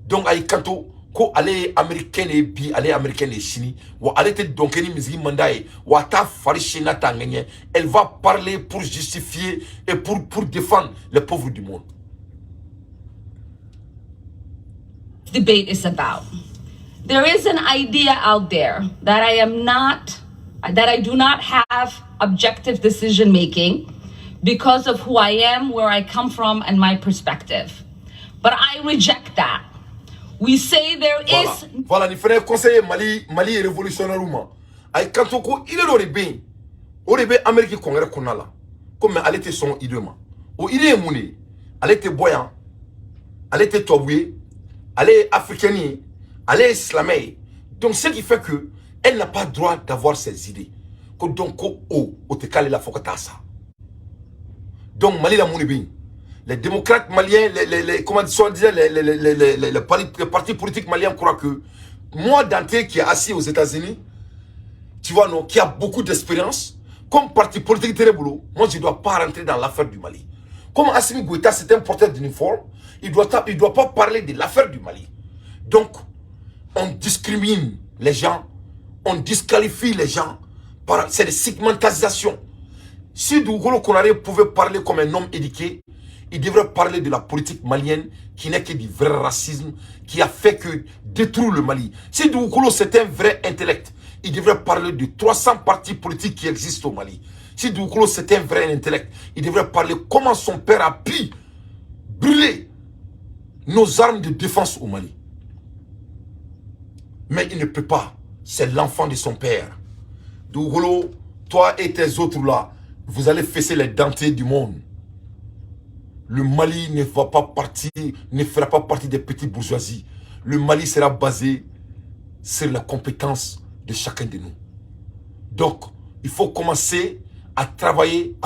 Donc ay kanto ko ale américain et puis ale américain et chini wa ale te donkeni miziki mandaye wa ta farishina tangenye elle va parler pour justifier et pour défendre les pauvres du monde. Debate is about. There is an idea out there that I do not have objective decision making because of who I am, where I come from, and my perspective. But I reject that. We say there is... Voilà, il fallait conseiller Mali révolutionnaire. Aïe, quand on il est au Rébé, Amérique Congrès qu'on a là. Comme elle était son idée. Au idée mouni, elle était boyant, elle était tobouée, elle est africaine, elle est islamée. Donc, ce qui fait que elle n'a pas le droit d'avoir ses idées. Donc, au te calé la fokatasa. Donc, Mali la mouni bin. Les démocrates maliens, les partis politiques maliens croient que moi, Dante, qui est assis aux États-Unis, tu vois, non, qui a beaucoup d'expérience, comme parti politique très boulot, moi, je ne dois pas rentrer dans l'affaire du Mali. Comme Assimi Goïta, c'est un porteur d'uniforme, il ne doit pas parler de l'affaire du Mali. Donc, on discrimine les gens, on disqualifie les gens, c'est des segmentations. Si Dougolo Konaré pouvait parler comme un homme éduqué, il devrait parler de la politique malienne qui n'est que du vrai racisme, qui a fait que détruire le Mali. Si Dougolo c'est un vrai intellect, il devrait parler de 300 partis politiques qui existent au Mali. Si Dougolo c'est un vrai intellect, il devrait parler comment son père a pu brûler nos armes de défense au Mali. Mais il ne peut pas. C'est l'enfant de son père. Dougolo, toi et tes autres là, vous allez fesser les dentiers du monde. Le Mali ne fera pas partie des petites bourgeoisies. Le Mali sera basé sur la compétence de chacun de nous. Donc, il faut commencer à travailler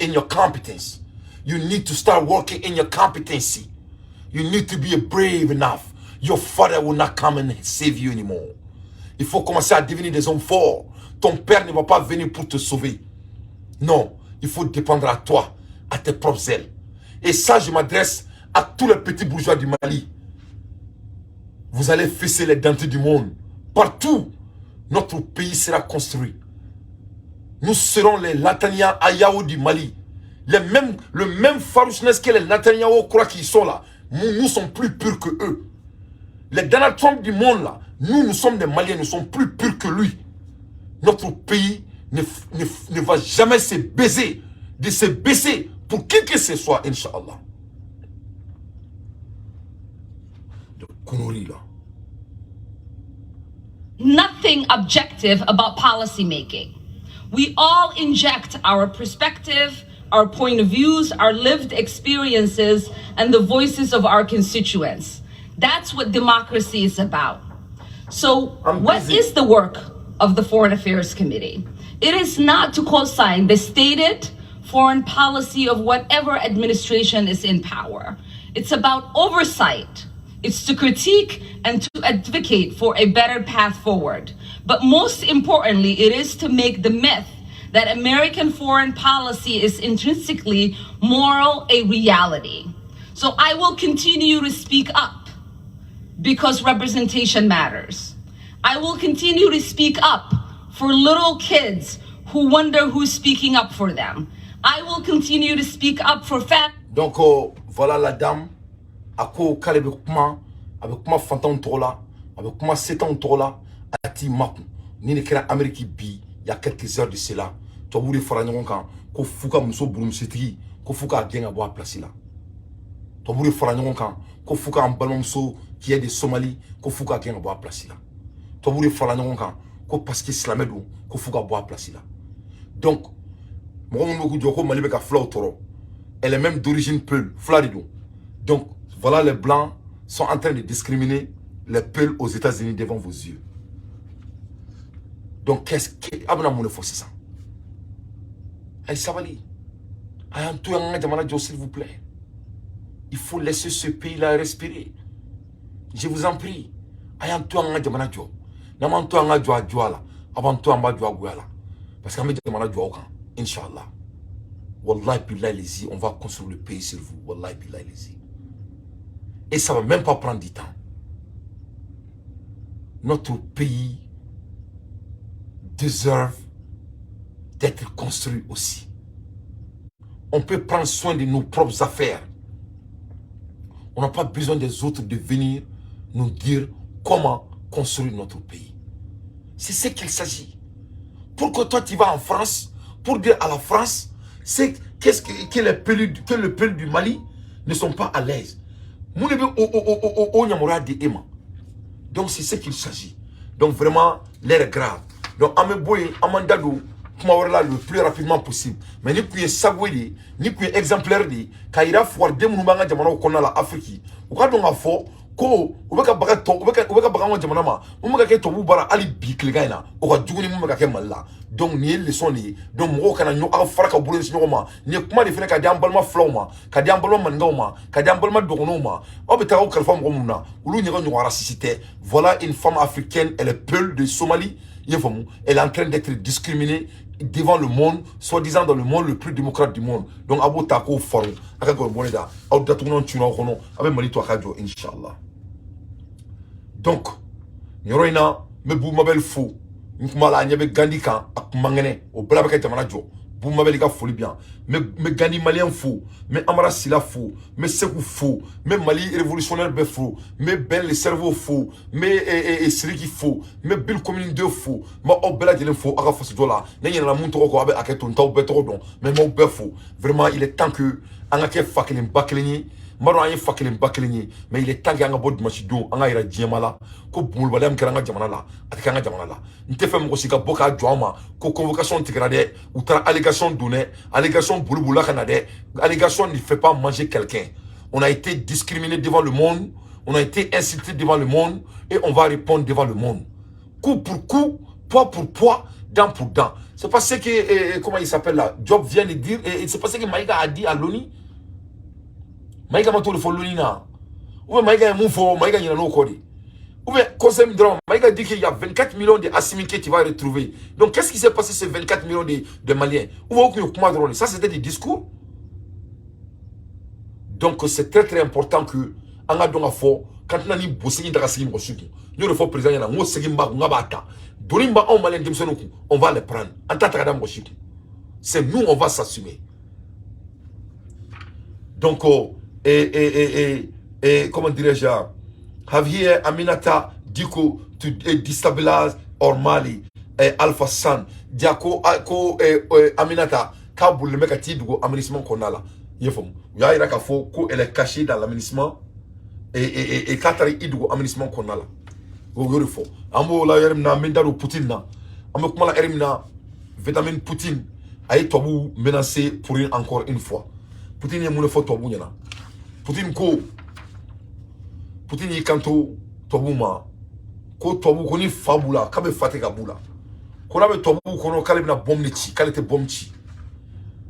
in your competence. You need to start working in your competency. You need to be brave enough. Your father will not come and save you anymore. Il faut commencer à devenir des hommes forts. Ton père ne va pas venir pour te sauver. Non, il faut dépendre à toi, à tes propres ailes. Et ça, je m'adresse à tous les petits bourgeois du Mali. Vous allez fesser les dentelles du monde. Partout, notre pays sera construit. Nous serons les Netanyahu du Mali. Le même farouchness que les Netanyahu croient qu'ils sont là. Nous sommes plus purs que eux. Les Donald Trump du monde là, nous sommes des Maliens, nous sommes plus purs que lui. Notre pays ne va jamais se baisser, de se baisser pour qui que ce soit, Inch'Allah. De conneries là. Nothing objective about policy making. We all inject our perspective, our point of views, our lived experiences, and the voices of our constituents. That's what democracy is about. So what is the work of the Foreign Affairs Committee? It is not to co-sign the stated foreign policy of whatever administration is in power. It's about oversight. It's to critique and to advocate for a better path forward. But most importantly, it is to make the myth that American foreign policy is intrinsically moral a reality. So I will continue to speak up because representation matters. I will continue to speak up for little kids who wonder who's speaking up for them. I will continue to speak up for Donc voilà la dame ako kale be kuma avec kuma fantan tola avec kuma 7 ans tola ati maku ni ne kira Amérique bi il y a quelques heures de cela to buri fara nyon kan ko fuka muso burum setigi ko fuka genga bo place là to buri fara nyon kan ko fuka am balmamso qui est de Somalie ko fuka genga bo place là to buri fara nyon kan ko parce que islamedo ko fuka bo place là. Donc mo ko joko mali be ka flaw toro elle est même d'origine Peul, Florido. Donc, voilà, les Blancs sont en train de discriminer les Peuls aux États-Unis devant vos yeux. Donc, qu'est-ce que... c'est ça. Aïe, Savali. Aïe, s'il vous plaît. Il faut laisser ce pays-là respirer. Je vous en prie. Aïe, parce que Inch'Allah. Wallahi billahi les on va construire le pays sur vous. Wallahi billahi les. Et ça va même pas prendre du temps. Notre pays deserve d'être construit aussi. On peut prendre soin de nos propres affaires. On n'a pas besoin des autres de venir nous dire comment construire notre pays. C'est ce qu'il s'agit. Pour que toi tu vas en France, pour dire à la France, c'est qu'est-ce que le peuple du Mali ne sont pas à l'aise. Donc c'est ce qu'il s'agit. Donc vraiment, l'air est grave. Donc Ameboye, Amandado, le plus rapidement possible. Mais ni puis sagoué, ni puis exemplaire de, Kaira Fouar de Moumanga Jamano qu'on a la Afrique. Ou quand on a fort, ko ubeka bagato ubeka bagango jamana ma umaka ke to bubara ali biklegaina o ka duguni mumaka ke malla donc ni leçon ni donc mo kana nyo aka faraka bulen si nyoma ni kuma de fene ka diambalma flowma ka diambalma mangawma ka diambalma dogonoma o beta o kalfa mo muna ulu nyega nyo raciste. Voilà une femme africaine, elle est Peul de Somalie, elle est en train d'être discriminée devant le monde, soi-disant dans le monde le plus démocrate du monde. Donc abo tako forum aka go boneda au datunon tuno kono abe mali to akajo inshallah. Donc, Nyoroina, me bou mabel fou, Nkmala nyebe gandi kan, ak mangene, au blabaka tamana jo, bou mabel ka folie bien, me gandi malien fou, me amara sila fou, me sekou fou, me Mali révolutionnaire be fou, me ben le cerveau fou, me siriki fou, me bil commune de fou, ma obela jelen fou, aga fosse dola, n'y'a la moun toko abe aketon tau betro don, mais ma be fou. Vraiment, il est temps que, angake fakelin bakelini, Maro aye fakelin bakelini, mais il est temps que bod machidou, anga ira djemala, ko boul balem keranga jamana la, atikanga jamana la. Nte fait mo sika boka djoma, ko convocation tigrade, ou tra allégation donnée, allégation boulboula kanade, allégation ne fait pas manger quelqu'un. On a été discriminé devant le monde, on a été insulté devant le monde, et on va répondre devant le monde. Coup pour coup, poids pour poids, dent pour dent. C'est pas ce que, comment il s'appelle là, Job vient de dire, et c'est pas ce que Maïga a dit à Loni. Maïga Mato le Folonina. Ou bien Maïga Moufo, Maïga Yano Kodi. Ou bien Conseil Dron, Maïga dit qu'il y a 24 millions d'assimilés qui va retrouver. Donc qu'est-ce qui s'est passé ces 24 millions de Maliens? Ou bien ça c'était des discours. Donc c'est très très important que on a donc à fort quand on a ni bossé dans la série nous le faut président on segimba ngabata dolimba on malien on va les prendre en tant que c'est nous on va s'assumer. Donc comment dirais-je, have here Aminata Diko to destabilize or Mali Alpha San Diako Aminata Kaboul le mec a dit aménagement qu'on a là. Il y a un faux elle est cachée dans l'aménagement et Katari Idou aménagement qu'on a là. Vous faut. Amo la yerimna mendaro Poutine na. Amo kuma la yerimna vitamine Poutine aïe tobu menacé pour encore une fois. Poutine est mon faut tobu yana. Poutine ko Poutine yi kanto tobu ma ko tobu ko ni fabula kabe fatika bula. Ko la be tobu kono kale na bombe chi kale te bombe chi.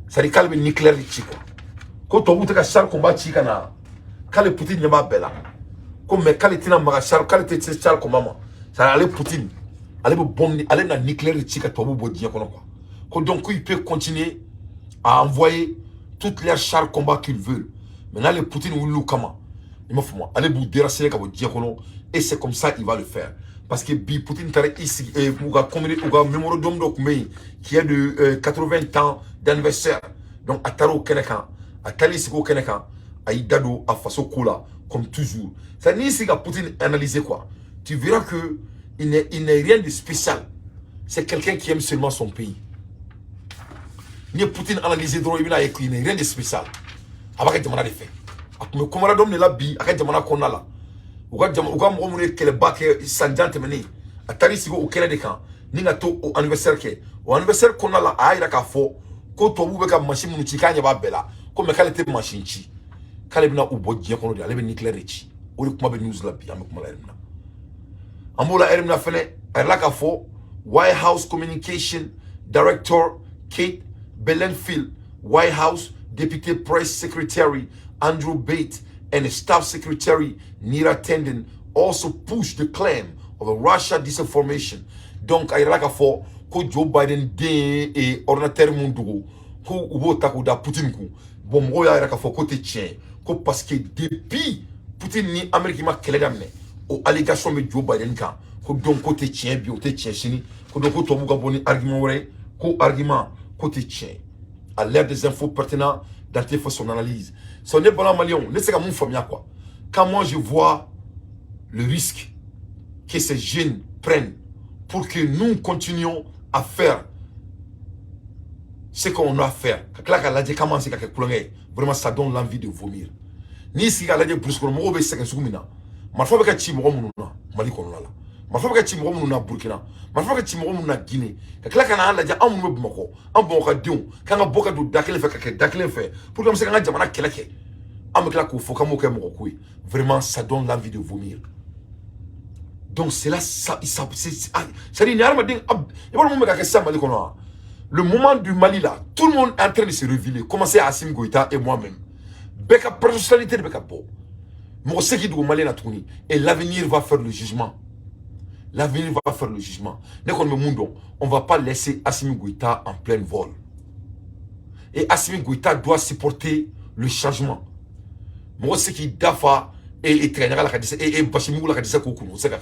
Sari kale be nucléaire chi quoi. Ko tobu te ka char combat chi kana kale Poutine nyaba bela. Comme mais kale tina maga char kale te char combat ma. Ça allait Poutine. Allez be bombe allez na nucléaire chi ka tobu bo dia kono quoi. Ko donc il peut continuer à envoyer toutes les chars combat qu'ils veulent. Maintenant les Poutine ou le kama. Il m'a fait moi allez vous déraciner comme dia kono et c'est comme ça il va le faire. Parce que bi Poutine tare ici ou ga mémorandum document qui est de 80 ans d'anniversaire. Donc à Taro Keneka, à Kalisiko Keneka, à Idado, à Faso Kola, comme toujours. Ça n'est ici qu'à Poutine analyser quoi. Tu verras que il n'est rien de spécial. C'est quelqu'un qui aime seulement son pays. Ni Poutine analyser droit il n'est rien de spécial. Avec des manades de fait. Le commandant de la bi, avec des manades qu'on a là. Uga moumoune kele bake sanjante meni. A Tarisiko au Canada, Ninga to au anniversaire ke. Au anniversaire qu'on a là, aïra ka fo. Ko to bubeka machine munu chikanya ba bela comme kalete machine chi kale bina ubo dia kono dia lebe nucléaire chi o le kuma be news la bi am kuma la ermina ambola ermina fene erlaka fo White House Communication Director Kate Belenfield, White House Deputy Press Secretary Andrew Bate and Staff Secretary Nira Tenden also pushed the claim of a Russia disinformation. Donc erlaka fo ko Joe Biden de et ordinateur mundugo ko ubo tako da Poutine ku bon mo ya raka fo côté tien ko parce que depuis Poutine ni Amérique ma kele damne o allégation me Joe Biden ka ko donc côté tien bi o te tien chini ko donc to buga boni argument vrai ko argument côté tien à l'air des infos pertinents dans tes son analyse son est bon malion laissez comme mon famille quoi quand moi je vois le risque que ces jeunes prennent pour que nous continuions à faire ce qu'on a à faire. Vraiment, ça donne l'envie de vomir. Ni si la brusque, mo be seken sumina. Ma fa ka chi mo mununa, Mali ko la. Ma fa ka chi mo mununa Burkina. Ma fa ka chi mo mununa Guinée. Ka kala kana la ja amu be mako. Am bon ka dion, ka nga boka do dakele fe ka dakele fe. Pour comme ça nga jamana keleke. Am kala ko fo ka mo ke mo ko. Vraiment, ça donne l'envie de vomir. Donc c'est là ça c'est le moment du Mali là, tout le monde est en train de se révéler. Commencez à Assimi Goïta et moi-même. Beka personnalité de Beka Bo. Moi c'est qui doit Mali na tourner et l'avenir va faire le jugement. L'avenir va faire le jugement. On ne va pas laisser Assimi Goïta en plein vol. Et Assimi Goïta doit supporter le changement. Moi c'est qui dafa et traînera la kadisa et Bashimou la kadisa kokuno c'est quoi.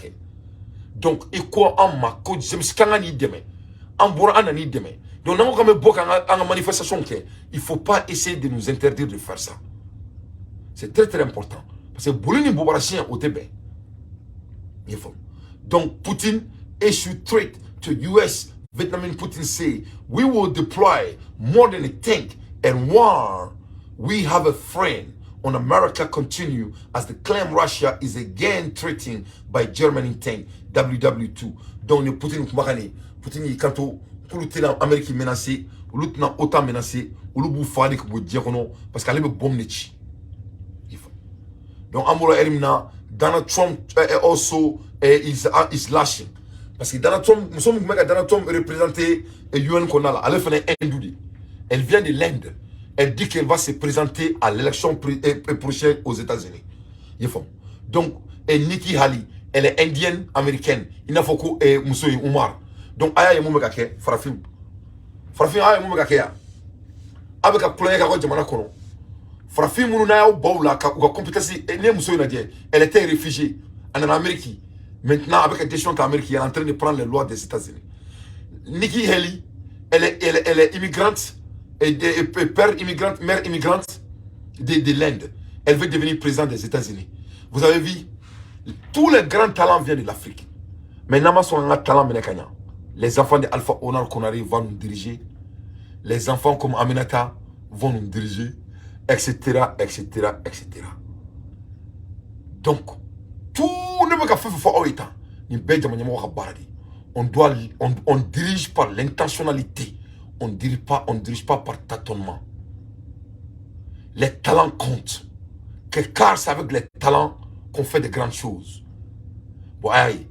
Donc et quoi en ma coach je me suis kangani demain en bourra anani demain donc non comme beaucoup en manifestation il faut pas essayer de nous interdire de faire ça. C'est très très important parce que Boulini Boubarachien au Tibet il faut donc Poutine issue threat to US Vietnamese Putin say we will deploy more than a tank and war we have a friend on America continue as the claim Russia is again threatened by Germany tank WW2. Donc le Poutine Poutine quand pour l'Amérique menacée, ou l'autre autant menacé, ou le bouffard que vous dire non parce qu'elle est bombe nichi. Donc Amola Elimna, Donald Trump also is lashing parce que Donald Trump, nous sommes Donald Trump représenté UN Konala, elle fait un doudi. Elle vient de l'Inde. Elle dit qu'elle va se présenter à l'élection prochaine aux États-Unis. Donc, et Nikki Haley, elle est indienne américaine. Il n'a pas que Mousso Oumar. Donc, aya ye moume kake, farafim. Farafim aya moume kake ya. Avec un plan yaka jamana kono. Farafim mounou na ya ou baoula, ka compétence, ne Mousso Inadien. Elle était réfugiée en Amérique. Maintenant, avec la décision d'Amérique, elle est en train de prendre les lois des États-Unis. Nikki Haley, elle est immigrante, et père immigrante, mère immigrante de l'Inde. Elle veut devenir présidente des États-Unis. Vous avez vu, tous les grands talents viennent de l'Afrique. Maintenant, les enfants de Alpha Onar Konari vont nous diriger. Les enfants comme Aminata vont nous diriger, etc., etc., etc. Donc, tout ne peut pas faire on dirige par l'intentionnalité. On dirige pas par tâtonnement. Les talents comptent. Car c'est avec les talents qu'on fait de grandes choses. Bon, aïe.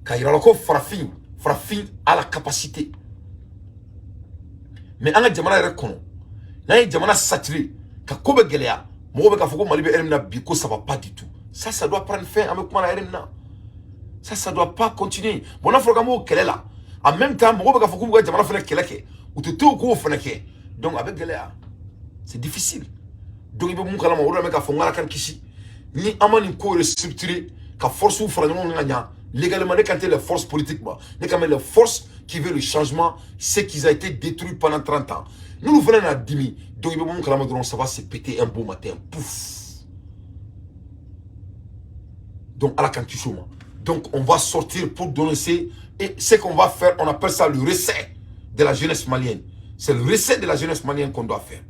Quand il y a encore Farafin a la capacité. Mais on a jamana reconnu. Là, il y a jamana saturé. Quand Kobe Gelea, Mobe Kafoko Malibe Eremna Biko, ça va pas du tout. Ça doit prendre fin avec Mana Eremna. Ça doit pas continuer. Bon, on a fait qu'elle est là. En même temps, Mobe Kafoko Jamana Fene Keleke. Ou te au cours Feneke. Donc, avec Gelea, c'est difficile. Donc, il faut que nous fassions Kishi. Ni Amani ko restructuré, ka force ou frangement légalement, quand les forces politiques, les forces qui veulent le changement, c'est qu'ils ont été détruits pendant 30 ans. Nous venons à 10 000. Donc, il faut que ça va se péter un beau matin. Pouf. Donc, à la cantichoma. Donc, on va sortir pour donner et ce qu'on va faire, on appelle ça le recet de la jeunesse malienne. C'est le recet de la jeunesse malienne qu'on doit faire.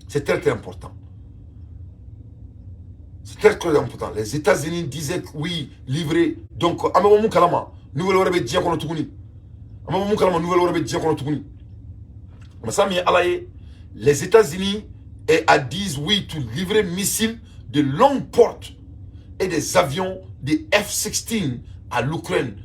C'est très, très important. C'est très, très important. Les États-Unis disaient oui, livré. Donc, Amamou Kalama, nouvelle Orebe Diakono Toukouni. Amamou Kalama, nouvelle Orebe Diakono Toukouni. Les États-Unis disent oui, to livrer missiles de longue porte et des avions de F-16 à l'Ukraine.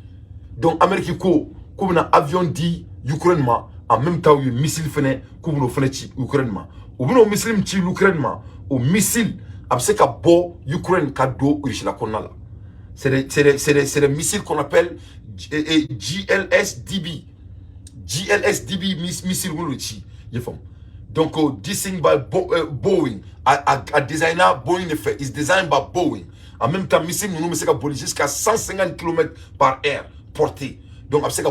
Donc, Amérique, comme un avion dit Ukraine, en même temps, il y a un missile fene, comme un fene Ukraine. Ou bien, un missile qui l'Ukraine, au missile, c'est qu'à bo Ukraine, cadeau, c'est des missiles qu'on appelle GLSDB. GLSDB missile, donc, this thing by Boeing, a designer Boeing effet, is designed by Boeing. En même temps, missile, nous sommes voler jusqu'à 150 km par heure portée. Donc, après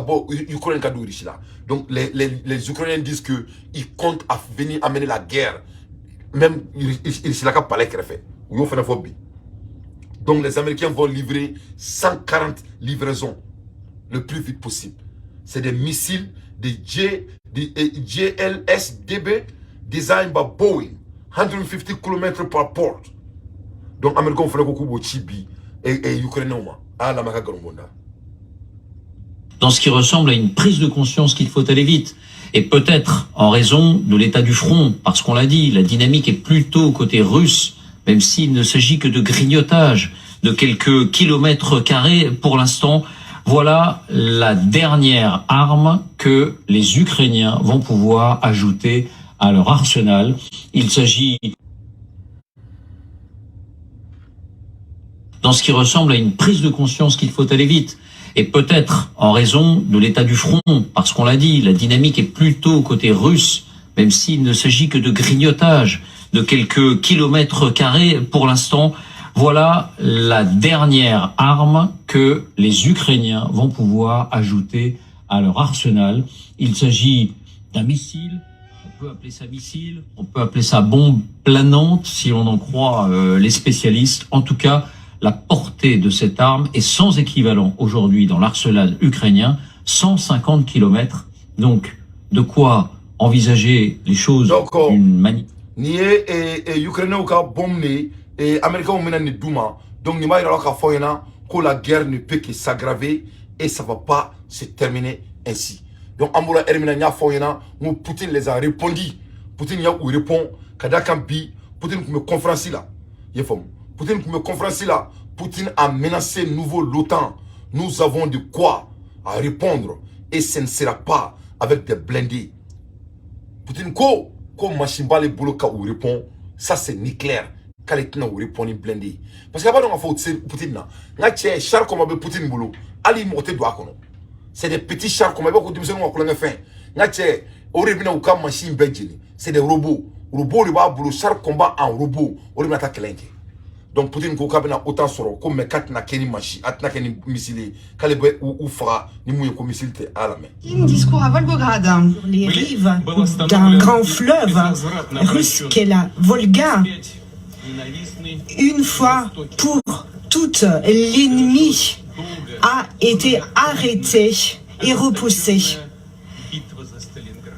Ukraine là. Donc, les Ukrainiens disent qu'ils comptent à venir amener la guerre. Même, ils sont là pour parler fait. Donc, les Américains vont livrer 140 livraisons le plus vite possible. C'est des missiles de GLSDB designed by Boeing. 150 km par port. Donc, les Américains font beaucoup de chibi et Ukrainiens. Dans ce qui ressemble à une prise de conscience qu'il faut aller vite. Et peut-être en raison de l'état du front, parce qu'on l'a dit, la dynamique est plutôt côté russe, même s'il ne s'agit que de grignotage de quelques kilomètres carrés pour l'instant. Voilà la dernière arme que les Ukrainiens vont pouvoir ajouter à leur arsenal. Il s'agit, dans ce qui ressemble à une prise de conscience qu'il faut aller vite. Et peut-être en raison de l'état du front, parce qu'on l'a dit, la dynamique est plutôt côté russe, même s'il ne s'agit que de grignotage de quelques kilomètres carrés pour l'instant. Voilà la dernière arme que les Ukrainiens vont pouvoir ajouter à leur arsenal. Il s'agit d'un missile, on peut appeler ça missile, on peut appeler ça bombe planante si on en croit les spécialistes. En tout cas, la portée de cette arme est sans équivalent aujourd'hui dans l'arsenal ukrainien, 150 km. Donc, de quoi envisager les choses d'une manière. Ni Ukrainiens ou bombe et Américains ont mené Douma. Donc, ni que la guerre ne peut que s'aggraver et ça ne va pas se terminer ainsi. Donc, Amboula Ermina Foyena, Poutine les a répondu. Poutine y a où répond, Kadakampi, Poutine me conférence là. Poutine me conférence là. Poutine a menacé nouveau l'OTAN. Nous avons de quoi à répondre et ce ne sera pas avec des blindés. Poutine, comme machine les boulot où répond, ça c'est nucléaire. k'ale tɛna o répondre blindé parce que a b'a dɔn k'a fɔ o tɛ se Poutine na n ka cɛ char comme bɛ Poutine bolo hali mɔgɔ tɛ don a kɔnɔ c'est des petits chars comme i b'a fɔ ko denmisɛnninw ka kulonkɛ fɛn n ka cɛ o de bɛna u ka machine bɛɛ jeni c'est des robots de b'a bolo char combat en robot o de bɛna taa kɛlɛ in kɛ donc Poutine ko k'a bɛna autant sɔrɔ ko mais k'a tɛna kɛ ni machine a tɛna kɛ ni missile ye k'ale bɛ u faga ni mun ye ko missile tɛ a lamɛn. Un discours à Volgograd, sur les rives d'un grand fleuve russe qu'est la Volga. Une fois pour toutes, l'ennemi a été arrêté et repoussé.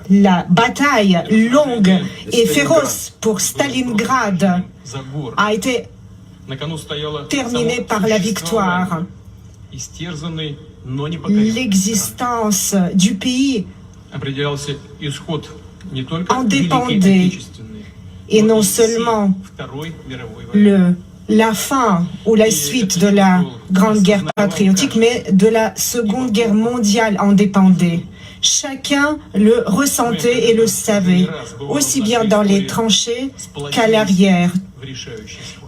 La bataille longue et féroce pour Stalingrad a été terminée par la victoire. L'existence du pays en dépendait, et non seulement la fin ou la suite de la Grande Guerre patriotique, mais de la Seconde Guerre mondiale en dépendait. Chacun le ressentait et le savait, aussi bien dans les tranchées qu'à l'arrière.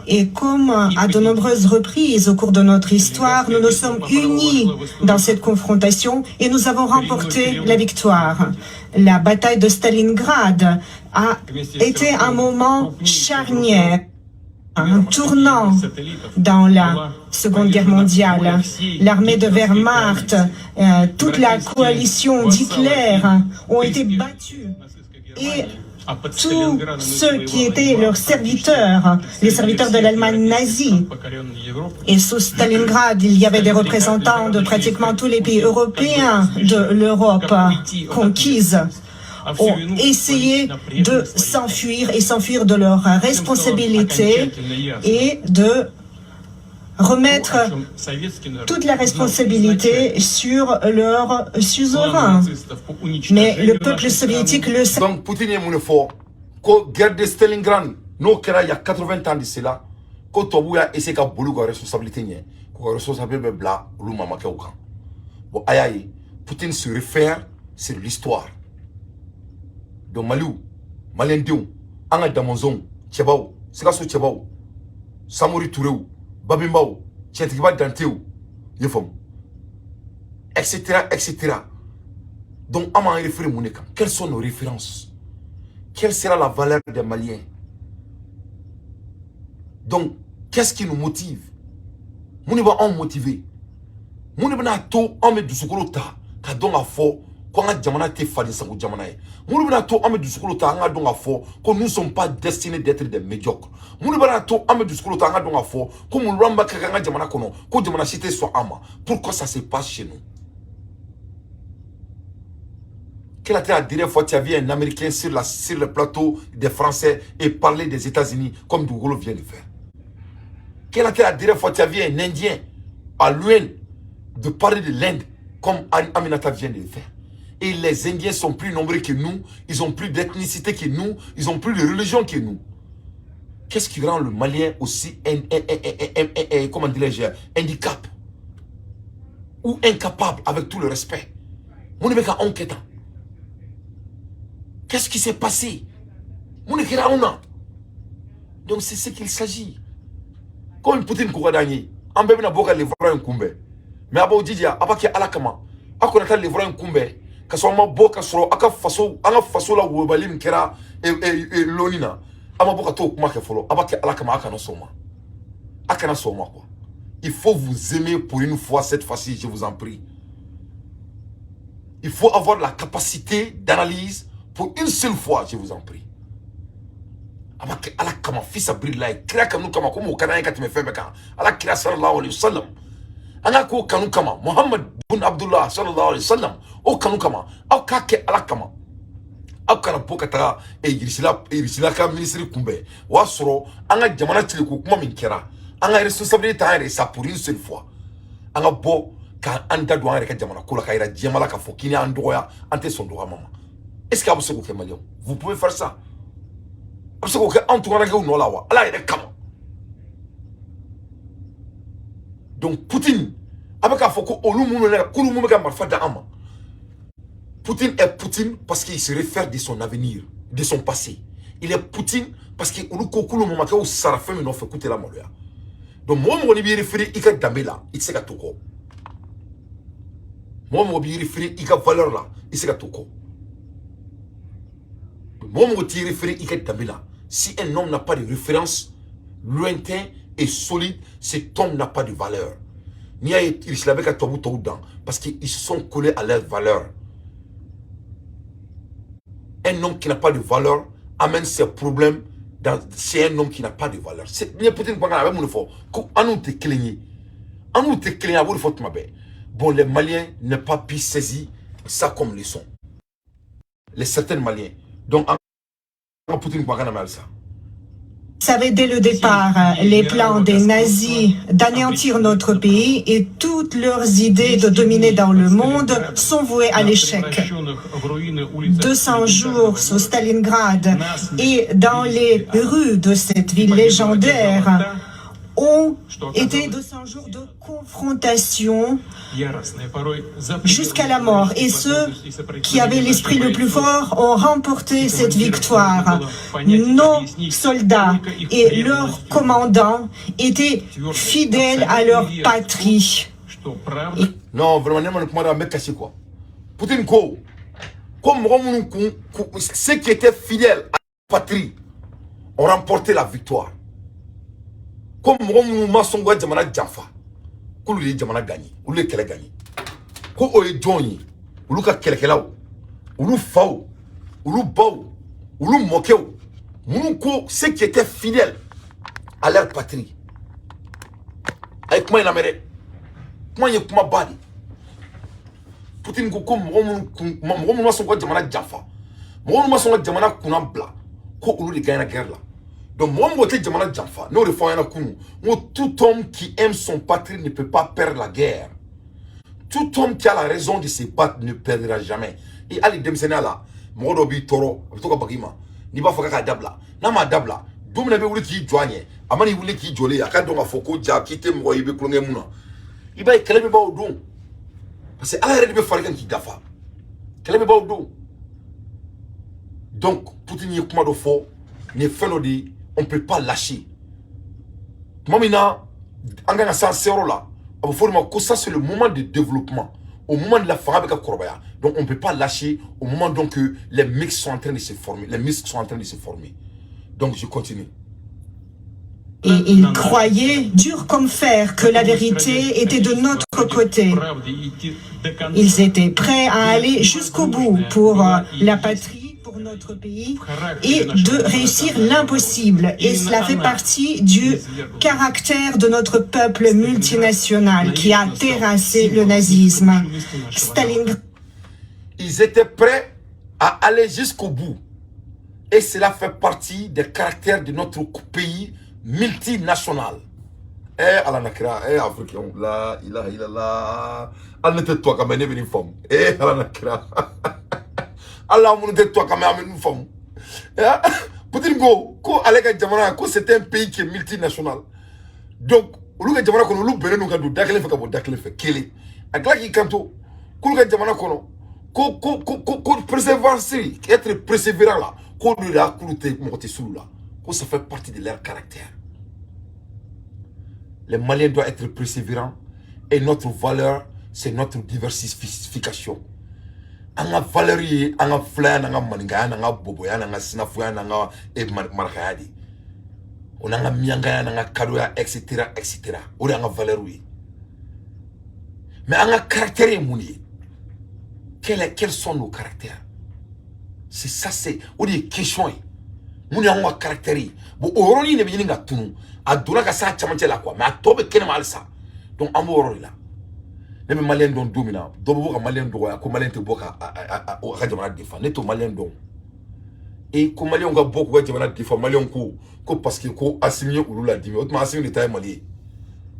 Et comme à de nombreuses reprises au cours de notre histoire, nous nous sommes unis dans cette confrontation et nous avons remporté la victoire. La bataille de Stalingrad a été un moment charnière, un tournant dans la Seconde Guerre mondiale. L'armée de Wehrmacht, toute la coalition d'Hitler ont été battus. Et tous ceux qui étaient leurs serviteurs, les serviteurs de l'Allemagne nazie. Et sous Stalingrad, il y avait des représentants de pratiquement tous les pays européens de l'Europe conquise, ont essayé de s'enfuir et s'enfuir de leurs responsabilités et de remettre toute la responsabilité sur leur suzerain. Mais le peuple soviétique le sait. Donc Poutine est mon fort. Ko guerre de Stalingrad, no kera il y a 80 ans de cela. Ko tobu ya essayer ka bolu ko responsabilité nye. Ko responsabilité be bla lu mama ke okan. Bon ayaye, Poutine se réfère sur l'histoire. Donc Maliou, Malendiou, Anga Damonzon, Tchebao, Sikasso Tchebao, Samori Touréou, Babimbao, Tchetikiba Dantéou, Yefom, etc., etc. Donc, à m'en référer, Mouneka, quelles sont nos références? Quelle sera la valeur des Maliens? Donc, qu'est-ce qui nous motive? Mouniba en motivé. Mouniba na to en met du sokolota, ka don a fo, ko nga jamana te fadi sango jamana ye. Mouniba na to en met du sokolota, nga don a fo, ko nous ne sommes pas destinés d'être des médiocres. Mouniba na to en met du sokolota, nga don a fo, ko moun ramba ka nga jamana kono, ko jamana chite soit ama. Pourquoi ça se passe chez nous? Quelle a été la dernière fois que tu as vu un Américain sur le plateau des Français et parler des États-Unis comme Dougolo vient de faire? Quelle a été la dernière fois que tu as vu un Indien à l'UN de parler de l'Inde comme Aminata vient de le faire? Et les Indiens sont plus nombreux que nous, ils ont plus d'ethnicité que nous, ils ont plus de religion que nous. Qu'est-ce qui rend le Malien aussi comment dirais-je, handicap ou incapable avec tout le respect? Mon évêque a enquêté. Qu'est-ce qui s'est passé? Donc c'est ce qu'il s'agit. Comme Poutine Kouradani, on peut bien boire les vrais un kumbe. Mais abo Didia, abaki alakama, akonata les vrais un kumbe, kasoma boka soro, aka faso la wobalim kera et lonina. Ama boka to kumake folo, abaki alakama akana soma. Akana soma quoi. Il faut vous aimer pour une fois cette fois-ci, je vous en prie. Il faut avoir la capacité d'analyse pour une seule fois, je vous en prie. Abaki alakama fils abrilla, kira kanu kama comme au Canada quand tu me fais beka. Allah kira sallallahu alayhi wa sallam. Anga ko kanu kama Muhammad bin Abdullah sallallahu alayhi wa sallam. O kanu kama, au kake alakama. Au kana pokata e irisila ka ministre kumbe. Wa soro anga jamana tile ko kuma min kira. Anga responsabilité ta ça pour une seule fois. Anga bo ka anda do anga ka jamana ko la kaira jemala ka fokini andoya ante son droit maman. Est-ce que vous pouvez faire vous pouvez faire ça? Parce que donc Poutine Poutine est Poutine parce qu'il se réfère de son avenir, de son passé. Il est Poutine parce que olu ko kulu mama ka sara fɛn min nɔfɛ k'u tɛ lamaloya donc mɔgɔ mɔgɔ n'i b'i référé i ka danbe la i tɛ se ka to kɔ mɔgɔ mɔgɔ b'i référé i ka valeur la i tɛ se ka to kɔ mɔgɔ mɔgɔ t'i référé i ka danbe la si un homme n'a pas de référence lointain et solide cet homme n'a pas de valeur n'i y'a ye silamɛ ka tubabu tɔw dan parce qu'ils se sont collés à leur valeur. Un homme qui n'a pas de valeur amène ses problèmes c'est un homme qui n'a pas de valeur. C'est peut-être pas grave, bon, les Maliens n'ont pas pu saisir ça comme leçon. Les certains Maliens. Donc, on peut ça. Savait dès le départ les plans des nazis d'anéantir notre pays et toutes leurs idées de dominer dans le monde sont vouées à l'échec. 200 jours sur Stalingrad et dans les rues de cette ville légendaire ont été 200 jours de confrontation jusqu'à la mort. Et ceux qui avaient l'esprit le plus fort ont remporté cette victoire. Nos soldats et leurs commandants étaient fidèles à leur patrie. Non, vraiment, on ne peut pas casser quoi. Poutine, comme ceux qui étaient fidèles à la patrie ont remporté la victoire. Comme Mouroumou Songo Djamana Djafa, Koulouli Djamana gagné, ou le Kele gagné. Ko Oye Djoni, ou Luka Kelekelaou, ou Lou Faou, ou Lou Baou, ou Lou Mokeo, Mounouko, ceux qui étaient fidèles à leur patrie. Avec moi, il a méré. Moi, il y a kuma badi. Poutine Koko, Mouroumou Songo Djamana Djafa, Mouroumou Songo Djamana Kounambla, Ko Oulu gagné la guerre là. Donc, moi, tout homme qui aime son patrie ne peut pas perdre la guerre. Tout homme qui a la raison de se battre ne perdra jamais. Et Ali Demsena là, Morobi Toro, Toka Bagima, Niba Faka Dabla, Nama Dabla, Domine Wuli qui joigne, Amani Wuli qui jolé, Akadonga Foko, Jaki Temro, Ibe Klongemuna. Iba est Kalebe Baudon. Parce que Allah Rebe Falken qui gafa. Kalebe Baudon. Donc, Poutine Yekuma Fo, ne fait on ne peut pas lâcher. Mamina, en gagnant ça, c'est là. Ça, c'est le moment de développement. Au moment de la fabrique à Korobaya. Donc, on ne peut pas lâcher au moment donc que les mix sont en train de se former. Les muscles sont en train de se former. Donc, je continue. Et ils croyaient, dur comme fer, que la vérité était de notre côté. Ils étaient prêts à aller jusqu'au bout pour la patrie, pour notre pays, et de réussir l'impossible. Et cela fait partie du caractère de notre peuple multinational qui a terrassé le nazisme. Stalingrad. Ils étaient prêts à aller jusqu'au bout. Et cela fait partie des caractères de notre pays multinational. Eh, Allah Nakra, eh, Africain, la ilaha illallah. Allah n'était toi comme une femme. Eh, Allah Nakra. Allah n'était toi comme une femme. Poutine go, ko Alega Djamana, ko c'est un pays qui est multinational. Donc, Oluga Djamana kono, Olu Bere nous gado, Dakle fait kabo, Dakle fait Kele. Akla qui kanto, Koluga Djamana kono, ko persévérance, être persévérant là, ko lui la kouloute monte sous là. Ça fait partie de leur caractère. Les Maliens doivent être persévérants et notre valeur, c'est notre diversification. On a valeur, on a fleur, on a maninga, on a boboya, on a sinafuya, on a markayadi. On a mianga, on a kadoya, etc., etc. On a valeur, oui. Mais on a caractère mounier. Quels sont nos caractères? C'est ça, c'est. On dit question. Nous avons un caractère. Bon, aujourd'hui, nous avons un tunu. A donné que ça, tu là quoi. Mais à toi, quel mal ça. Donc, on va là. Les Maliens sont dominants. Donc, les Maliens sont Maliens te boka à défendre. Les Maliens sont. Et comme Maliens ont beaucoup de défendre, Maliens ont parce qu'ils ont assimilé ou l'a dit. Autrement, assimilé l'État malien.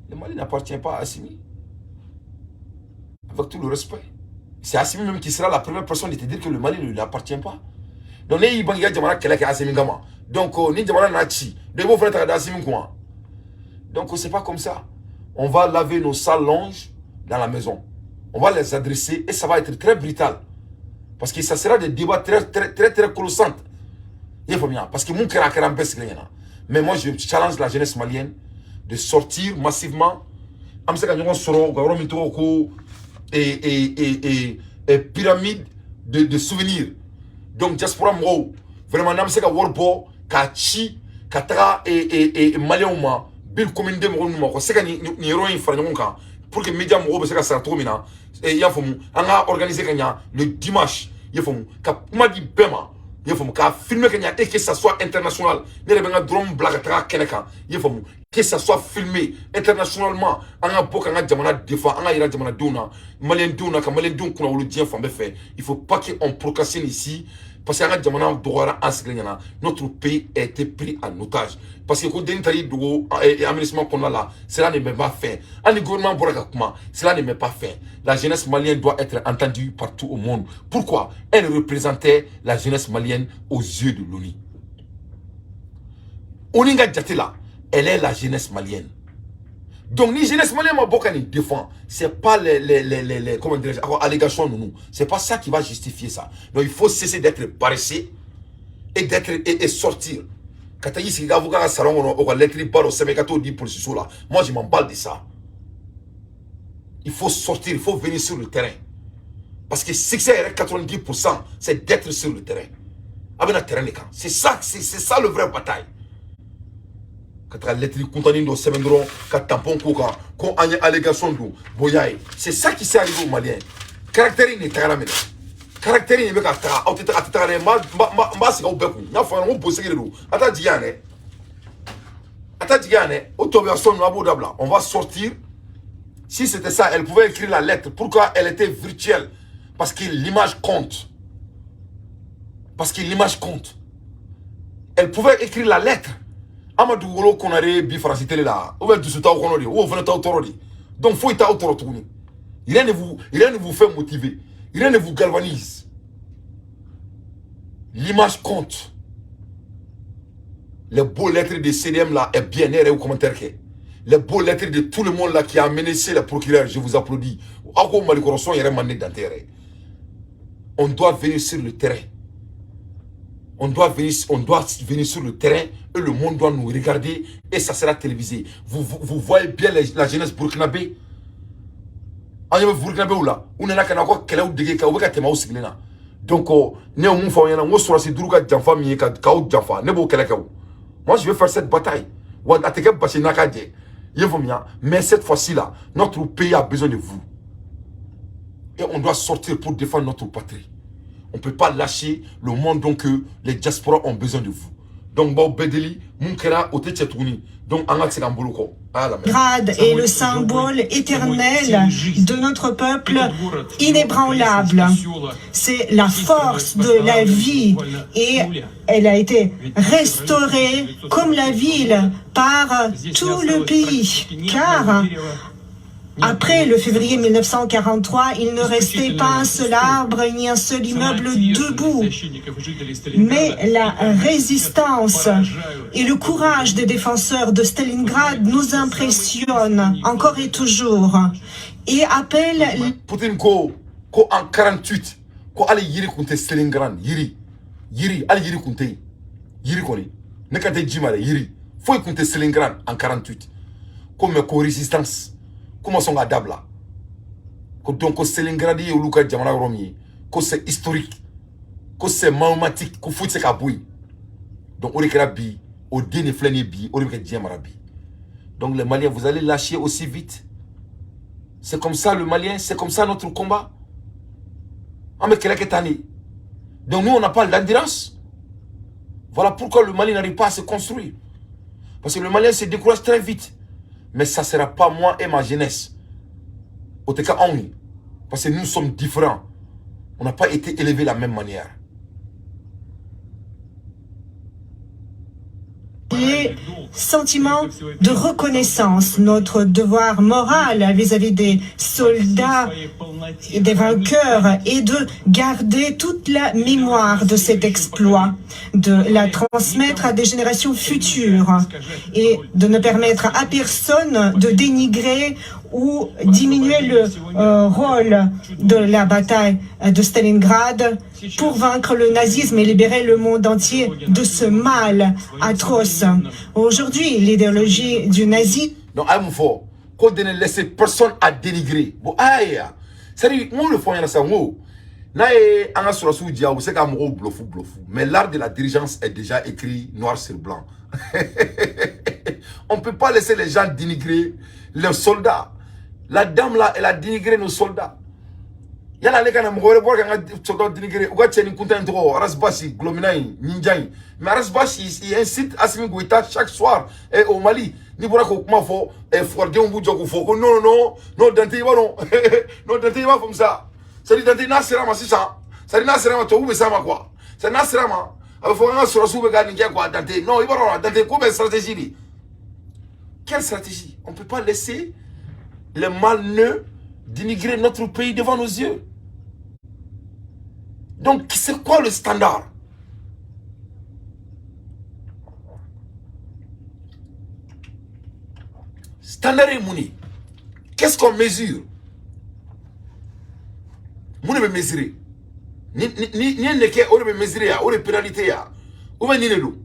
Le Mali n'appartient pas à Assimi. Avec tout le respect. C'est Assimi même qui sera la première personne de te dire que le Mali ne lui appartient pas. Donc, les Ibangia Djamana Kelek Assimi Gama. Donc, ni Djamana Nachi. De vos frères d'Assimi quoi. Donc, c'est pas comme ça. On va laver nos sales linges dans la maison. On va les adresser et ça va être très brutal. Parce que ça sera des débats très colossants. Parce que mon cœur a mais moi, je challenge la jeunesse malienne de sortir massivement. Et pyramide de souvenirs. Donc, diaspora, vraiment, nous avons warbo, kachi, katara et malien, bil commune de mon c'est que ni héroïne frère pour que les médias mo se ka sarto mina et ya fomu on a organisé le dimanche ya fomu ka kuma di bema ya fomu ka filmer kanya et que ça soit international ne rebenga drone blague tra keneka ya fomu que ça soit filmé internationalement on a beaucoup on jamana défend on a ira jamana duna malien duna ka malien dun kuna wulu dien fambe fait il faut pas qu'on procrastine ici parce que notre pays a été pris en otage. Parce que cela ne m'est pas fait. Cela ne m'est pas fait. La jeunesse malienne doit être entendue partout au monde. Pourquoi? Elle représentait la jeunesse malienne aux yeux de l'ONU. Oninga Djatela, elle est la jeunesse malienne. Donc, ni jeunesse malienne m'a défend. C'est pas les comment dirais-je, allégations nous. C'est pas ça qui va justifier ça. Donc, il faut cesser d'être paresseux et d'être et sortir. Quand tu dis que avocat salon on va lettre par au semekato dit pour ce là. Moi, je m'emballe de ça. Il faut sortir, il faut venir sur le terrain. Parce que succès 90%, c'est d'être sur le terrain. Avec le terrain les camps. C'est ça le vrai bataille. Quand tu as lettre contenue dans ce vendron, quand tampon coca, quand on a allégation d'eau, boyaï. C'est ça qui s'est arrivé aux Maliens. Caractère n'est pas la même. Caractère n'est pas la même. On va sortir. Si c'était ça, elle pouvait écrire la lettre. Pourquoi elle était virtuelle? Parce que l'image compte. Parce que l'image compte. Elle pouvait écrire la lettre. Amadou Wolo Konare bi francité là. Ou bien du soutien au Konori. Ou venez au Torodi. Donc faut être au Torodi. Rien ne vous fait motiver. Rien ne vous galvanise. L'image compte. Les beaux lettres de CDM là est bien air au commentaire. Les beaux lettres de tout le monde là qui a menacé le procureur, je vous applaudis. On doit venir sur le terrain. On doit venir sur le terrain et le monde doit nous regarder et ça sera télévisé. Vous voyez bien la jeunesse burkinabé. Donc, moi je vais faire cette bataille. Mais cette fois-ci-là, notre pays a besoin de vous. Et on doit sortir pour défendre notre patrie. On ne peut pas lâcher le monde, donc les diasporas ont besoin de vous. Donc, grade est le symbole éternel de notre peuple inébranlable. C'est la force de la vie et elle a été restaurée comme la ville par tout le pays. Car après le février 1943, il ne restait pas un seul arbre ni un seul immeuble debout. Mais la résistance et le courage des défenseurs de Stalingrad nous impressionnent encore et toujours. Et appellent... Poutine ko en 48, ko ali yiri kunte Stalingrad, yiri, ali yiri kunte, yiri koni, ne kante jimare, yiri, faut kunte Stalingrad en 48, comme co-résistance. Comment sont adaptés là? Donc, c'est l'ingradi ou Luka Djamana Romi, que c'est historique, que c'est maomatique, que fout c'est kaboui. Donc, on est bi, au dîner flâné bi, on est Djamarabi. Donc, les Maliens, vous allez lâcher aussi vite. C'est comme ça le Malien, c'est comme ça notre combat. Donc, nous, on n'a pas l'endurance. Voilà pourquoi le Mali n'arrive pas à se construire. Parce que le Malien se décourage très vite. Mais ça ne sera pas moi et ma jeunesse. Parce que nous sommes différents. On n'a pas été élevés de la même manière. Et sentiment de reconnaissance, notre devoir moral vis-à-vis des soldats et des vainqueurs est de garder toute la mémoire de cet exploit, de la transmettre à des générations futures et de ne permettre à personne de dénigrer ou diminuer le rôle de la bataille de Stalingrad pour vaincre le nazisme et libérer le monde entier de ce mal atroce. Aujourd'hui, l'idéologie du nazisme... Donc, il faut qu'on ne laisse personne à dénigrer. Bon, c'est-à-dire, moi, le fond, il y a ça, moi. Mais l'art de la dirigeance est déjà écrit noir sur blanc. On ne peut pas laisser les gens dénigrer les soldats. La dame là, elle a dénigré nos soldats. Il y a les gens qui ont dénigré. Mais Arasbashi, il incite Assimi Goïta chaque soir au Mali. Ni pour comment faut forger un bout de non non non non Dante non non Dante va comme ça. C'est Dante Nasserama c'est ça. C'est Nasserama tu où ça ma quoi. C'est Nasserama. Il faut un sur sous regarder quoi Dante. Non, il va Dante comme stratégie. Quelle stratégie? On ne peut pas laisser les malneux dénigrer notre pays devant nos yeux. Donc, c'est quoi le standard? Standard et Mouni. Qu'est-ce qu'on mesure? Mouni veut mesurer. Ni n'est on veut mesurer, on veut pénalité. Où va Ninedou?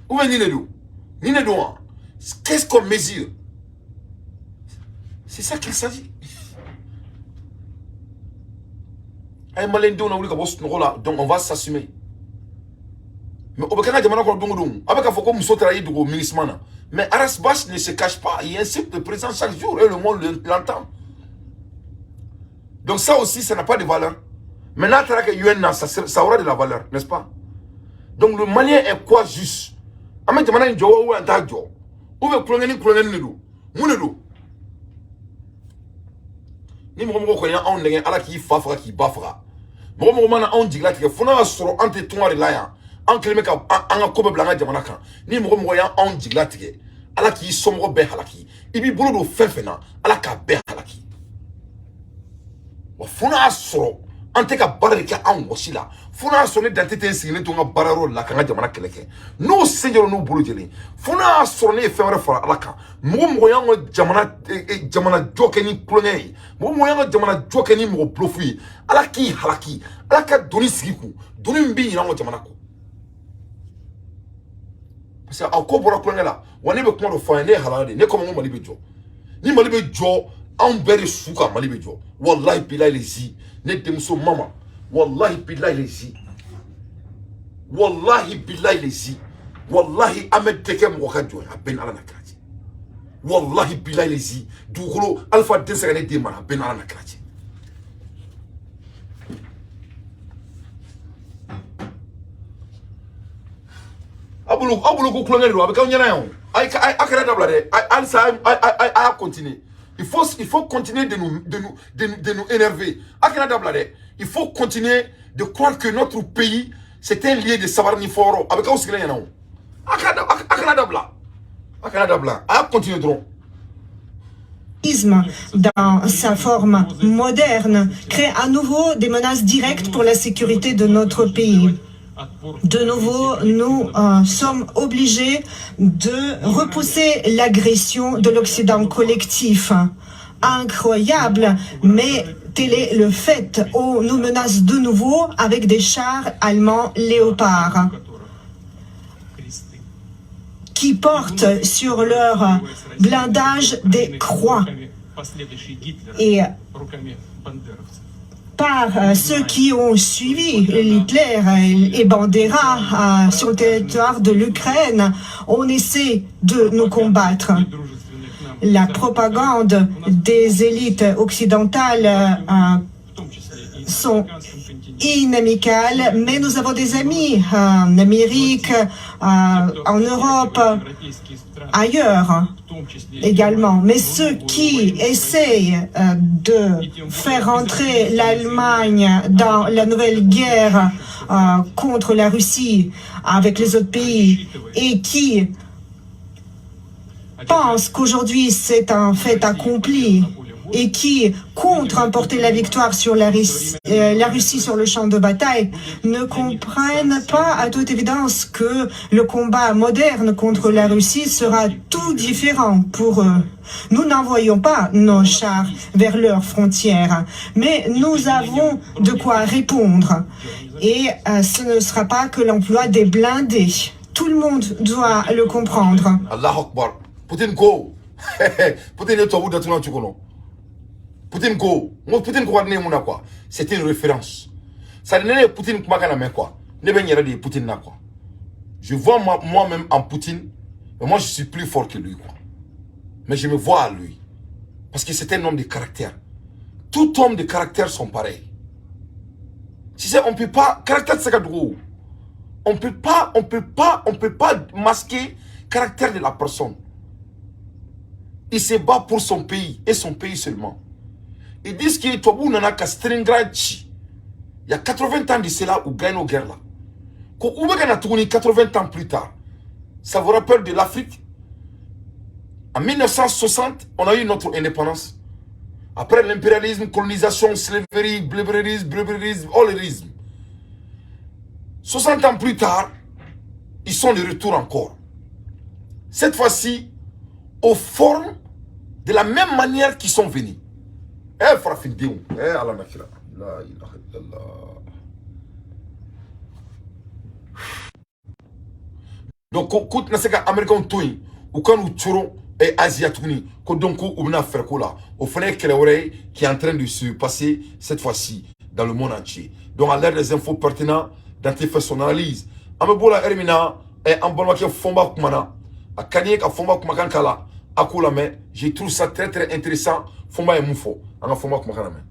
Où va Ninedou? Ninedou. Qu'est-ce qu'on mesure? C'est ça qu'il s'agit. Donc on va s'assumer. Mais au Bakana Jamana Kordongdong, avec un faux comme Sotraï du ministre. Mais Arasbash ne se cache pas, il incite le président chaque jour et le monde l'entend. Donc ça aussi, ça n'a pas de valeur. Maintenant, ça aura de la valeur, n'est-ce pas? Donc le Malien est quoi juste? Amen Jamana Njoa ou un tajo. Où veut plonger Nedou? Mounedou. Ni mon mot connaît en n'ayant à la qui fafra qui bafra. Mon moment en dit là que Fona sera entre toi et là. En Clémec en a comme blanc Jamanaka. Ni mon moyen en dit là que à la qui sombre bé halaki. Ibi boulot fefena à la ka bé halaki. Fona sera en te ka barrika en wasila. Fona sonne d'entité signé ton bararo la kanga Jamana keleke. No seigneur no boulot jeli. Fona sonne faire fera à la ka. Mon moyen Jamana jokeni plongé. Mon moyen Jamana jokeni mo blofi. À la qui halaki. À la ka doni sigiku. Doni mbi na Jamana ko. Parce que encore pour la là, on est beaucoup de fois né halade, né comme on m'a dit ni m'a dit jo, on bere souka m'a dit jo. Wallahi bilay lezi, né demso mama. Wallahi bilay lezi. Wallahi bilay lezi. Wallahi amed teke mwakajo ya ben ala nakraji. Wallahi bilay lezi. Douglo alpha desagane demana ben ala nakraji. Abulu ko klonel lo avec nyana yon ay akara dabla de ay continuer il faut continuer de nous énerver akara dabla de il faut continuer de croire que notre pays c'est un lieu de savarni foro avec aussi nyana yon akara dabla ay continuer trop. Dans sa forme moderne crée à nouveau des menaces directes pour la sécurité de notre pays. De nouveau, nous sommes obligés de repousser l'agression de l'Occident collectif. Incroyable, mais tel est le fait. On nous menace de nouveau avec des chars allemands Léopard qui portent sur leur blindage des croix. Et par ceux qui ont suivi Hitler et Bandera sur le territoire de l'Ukraine, on essaie de nous combattre. La propagande des élites occidentales sont inamicales, mais nous avons des amis en Amérique, en Europe, ailleurs également. Mais ceux qui essayent de faire entrer l'Allemagne dans la nouvelle guerre contre la Russie avec les autres pays et qui pensent qu'aujourd'hui c'est un fait accompli et qui comptent remporter la victoire sur la Russie sur le champ de bataille ne comprennent pas à toute évidence que le combat moderne contre la Russie sera tout différent pour eux. Nous n'envoyons pas nos chars vers leurs frontières, mais nous avons de quoi répondre. Et ce ne sera pas que l'emploi des blindés. Tout le monde doit le comprendre. Allah Akbar. Poutine go. Poutine est au bout de tout le monde. Poutine go. Poutine quoi. C'était une référence. Ça n'est pas Poutine qui m'a quoi. Ne ben y'a de Poutine na quoi. Je vois moi-même en Poutine, mais moi je suis plus fort que lui quoi. Mais je me vois à lui. Parce que c'est un homme de caractère. Tout homme de caractère sont pareils. Si c'est, on peut pas, caractère c'est gros. On peut pas masquer le caractère de la personne. Il se bat pour son pays et son pays seulement. Ils disent qu'il y a Stalingrad. Il y a 80 ans de cela où gagne nos guerres là. Quand on a tourné 80 ans plus tard, ça vous rappelle de l'Afrique? En 1960, on a eu notre indépendance. Après l'impérialisme, colonisation, slavery, blébérisme, holérisme. 60 ans plus tard, ils sont de retour encore. Cette fois-ci, aux formes de la même manière qu'ils sont venus. Eh, Farafidéou, eh, Allah Nakira. La ilaha illallah. Donc, quand on a Américain Toy, ou quand nous tuons et Asiatouni, quand donc on a fait quoi au fenêtre qui est en train de se passer cette fois-ci dans le monde entier. Donc, à l'ère des infos pertinentes, dans tes fait son analyse. Amebola Hermina et Ambolaki Fomba Kumana, à Kanyek à Fomba Kumakankala, à Koulame, je trouve ça très très intéressant. Fomba et Moufo, à Fomba Kumakaname.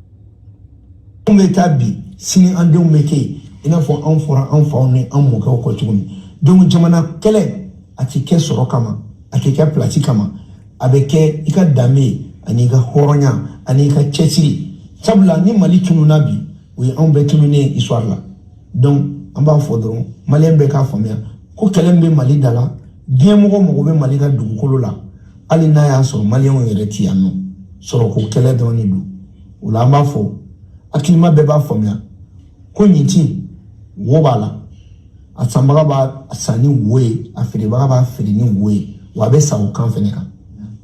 On met tabi, si on dit meke, il faut en fera en faune en moka au kotuni. Donc, Jamana Kele, à Tike Sorokama, à Tike Platikama, avec Ika Dame, Anika Horonya, Anika Chesiri. Tabla ni Mali Tununabi, oui, on peut terminer l'histoire là. Donc, en bas, faudront, Malien Beka Famia, Kokelembe Mali Dala, Diamogo Mogobe Malika Dukolola, Alinaya sur Malien Retiano, Soroko Kele Donidu, ou la Mafo, Akilma Beba Famia, Koniti, Wobala, Asambaraba, Sani Way, Afiribaba, Firini Way, Wabesa ou Kanfeneka.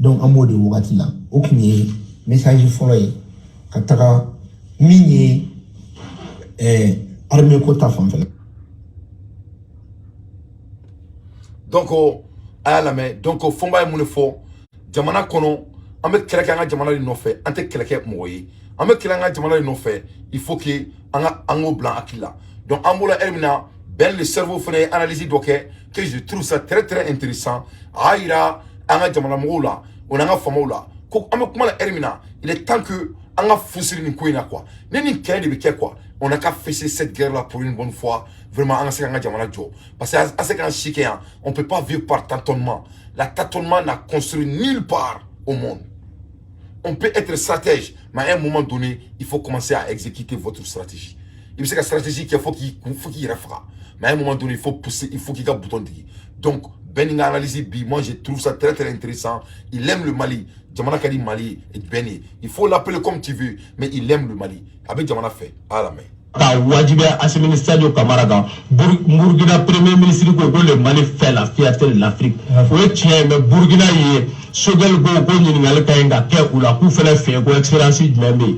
Donc, en mode Wogatila, aucun message forêt, Katara, Minier, armée Kota Fanfela. Donc, à la main, donc, Fomba et Mounefo, Jamana Kono, on met quelqu'un à Jamana de Nofé, on met quelqu'un Moye, on met quelqu'un à Jamana de Nofé, il faut qu'il y ait un mot blanc à qui là. Donc, en moula Hermina, ben le cerveau fait analyser d'oké, que je trouve ça très très intéressant. Aïra, Anga Jamana Moula, on a un famoula. On a comment Hermina, il est temps que on a foussé une couine quoi. N'est-ce qu'un de quoi. On a qu'à fesser cette guerre-là pour une bonne fois. Vraiment, parce qu'on ne peut pas vivre par tâtonnement. La tâtonnement n'a construit nulle part au monde. On peut être stratège, mais à un moment donné, il faut commencer à exécuter votre stratégie. Il y a une stratégie qu'il faut qu'il refera. Mais à un moment donné, il faut pousser, il faut qu'il y ait un bouton de. Donc, Benin a analysé, moi je trouve ça très très intéressant. Il aime le Mali. Jamana Kadi Mali et Beni. Il faut l'appeler comme tu veux, mais il aime le Mali. Avec Jamana fait, à la main. Ka wajibi à ce ministère de Camaraga, Burkina premier ministre ko le Mali fait la fierté de l'Afrique. Oui tiens mais Burkina y Sogel go ko ni ngal kainga ke ula ku fele fait ko expérience même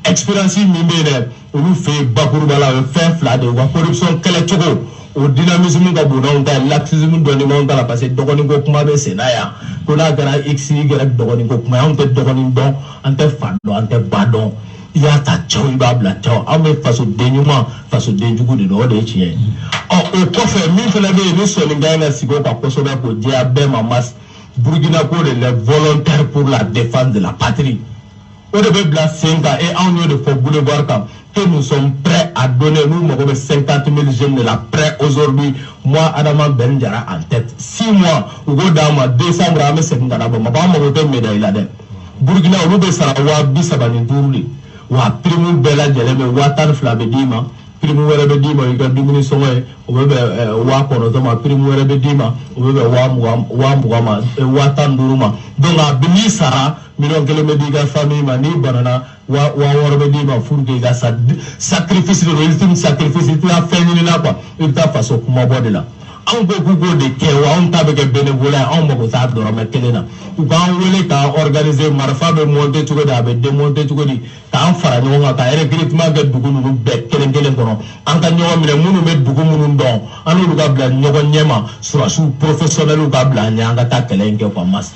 expérience mimbe ne on fait bakuru bala fait fla de wa corruption kele toko au dynamisme ga bonon da laxisme doni mon da la passer dogoni ko kuma be senaya ko la gara xi gara dogoni ko kuma on te dogoni don on te fando on te badon il y a ta tchao il va bla tchao on me face au dénuement face au déjugu de l'ordre de chien au coffre mi fele be ni so ni gaina sigo kwa koso be ko dia be mamas Burkina Faso les volontaires pour la défense de la patrie au début de la 5 ans et en lieu de faire boulevard comme que nous sommes prêts à donner, nous, 50 000 jeunes de la prêt aujourd'hui. Moi, Adama Benjara en tête. 6 mois, au bout d'un mois, décembre, à mes 5 ans, ma maman m'a médaille là-dedans. Burkina, au bout de Sarawa, Bisabani Tourli, ou à Primou Bella Djeleme, Watan Flavedima, prime wɛrɛ bɛ d'i ma i ka dumuni sɔngɔ ye o bɛ bɛn 9,000 ma prime wɛrɛ bɛ d'i ma o bɛ bɛn 20,000 ma 15,000 ma donc a bɛ n'i sara 1,000,000 bɛ di i ka famille ma n'i banana 6,000 bɛ d'i ma pour que i ka sacrifice de don ultime sacrifice i tɛna fɛn ɲini na quoi i bɛ taa faso kumabɔ de la. Anw ko k'u k'o de kɛ wa anw ta bɛ kɛ bénévolat ye anw mago t'a dɔrɔmɛ kelen na u k'an wele k'an organiser marifa bɛ monter cogo di a bɛ démonter cogo di k'an fara ɲɔgɔn kan ka recrutement kɛ dugu ninnu bɛɛ kelen kelen kɔnɔ an ka ɲɔgɔn minɛ minnu bɛ dugu minnu dɔn an n'olu ka bila ɲɔgɔn ɲɛma surasiw professionnels ka bila an ɲɛ an ka taa kɛlɛ in kɛ quoi mas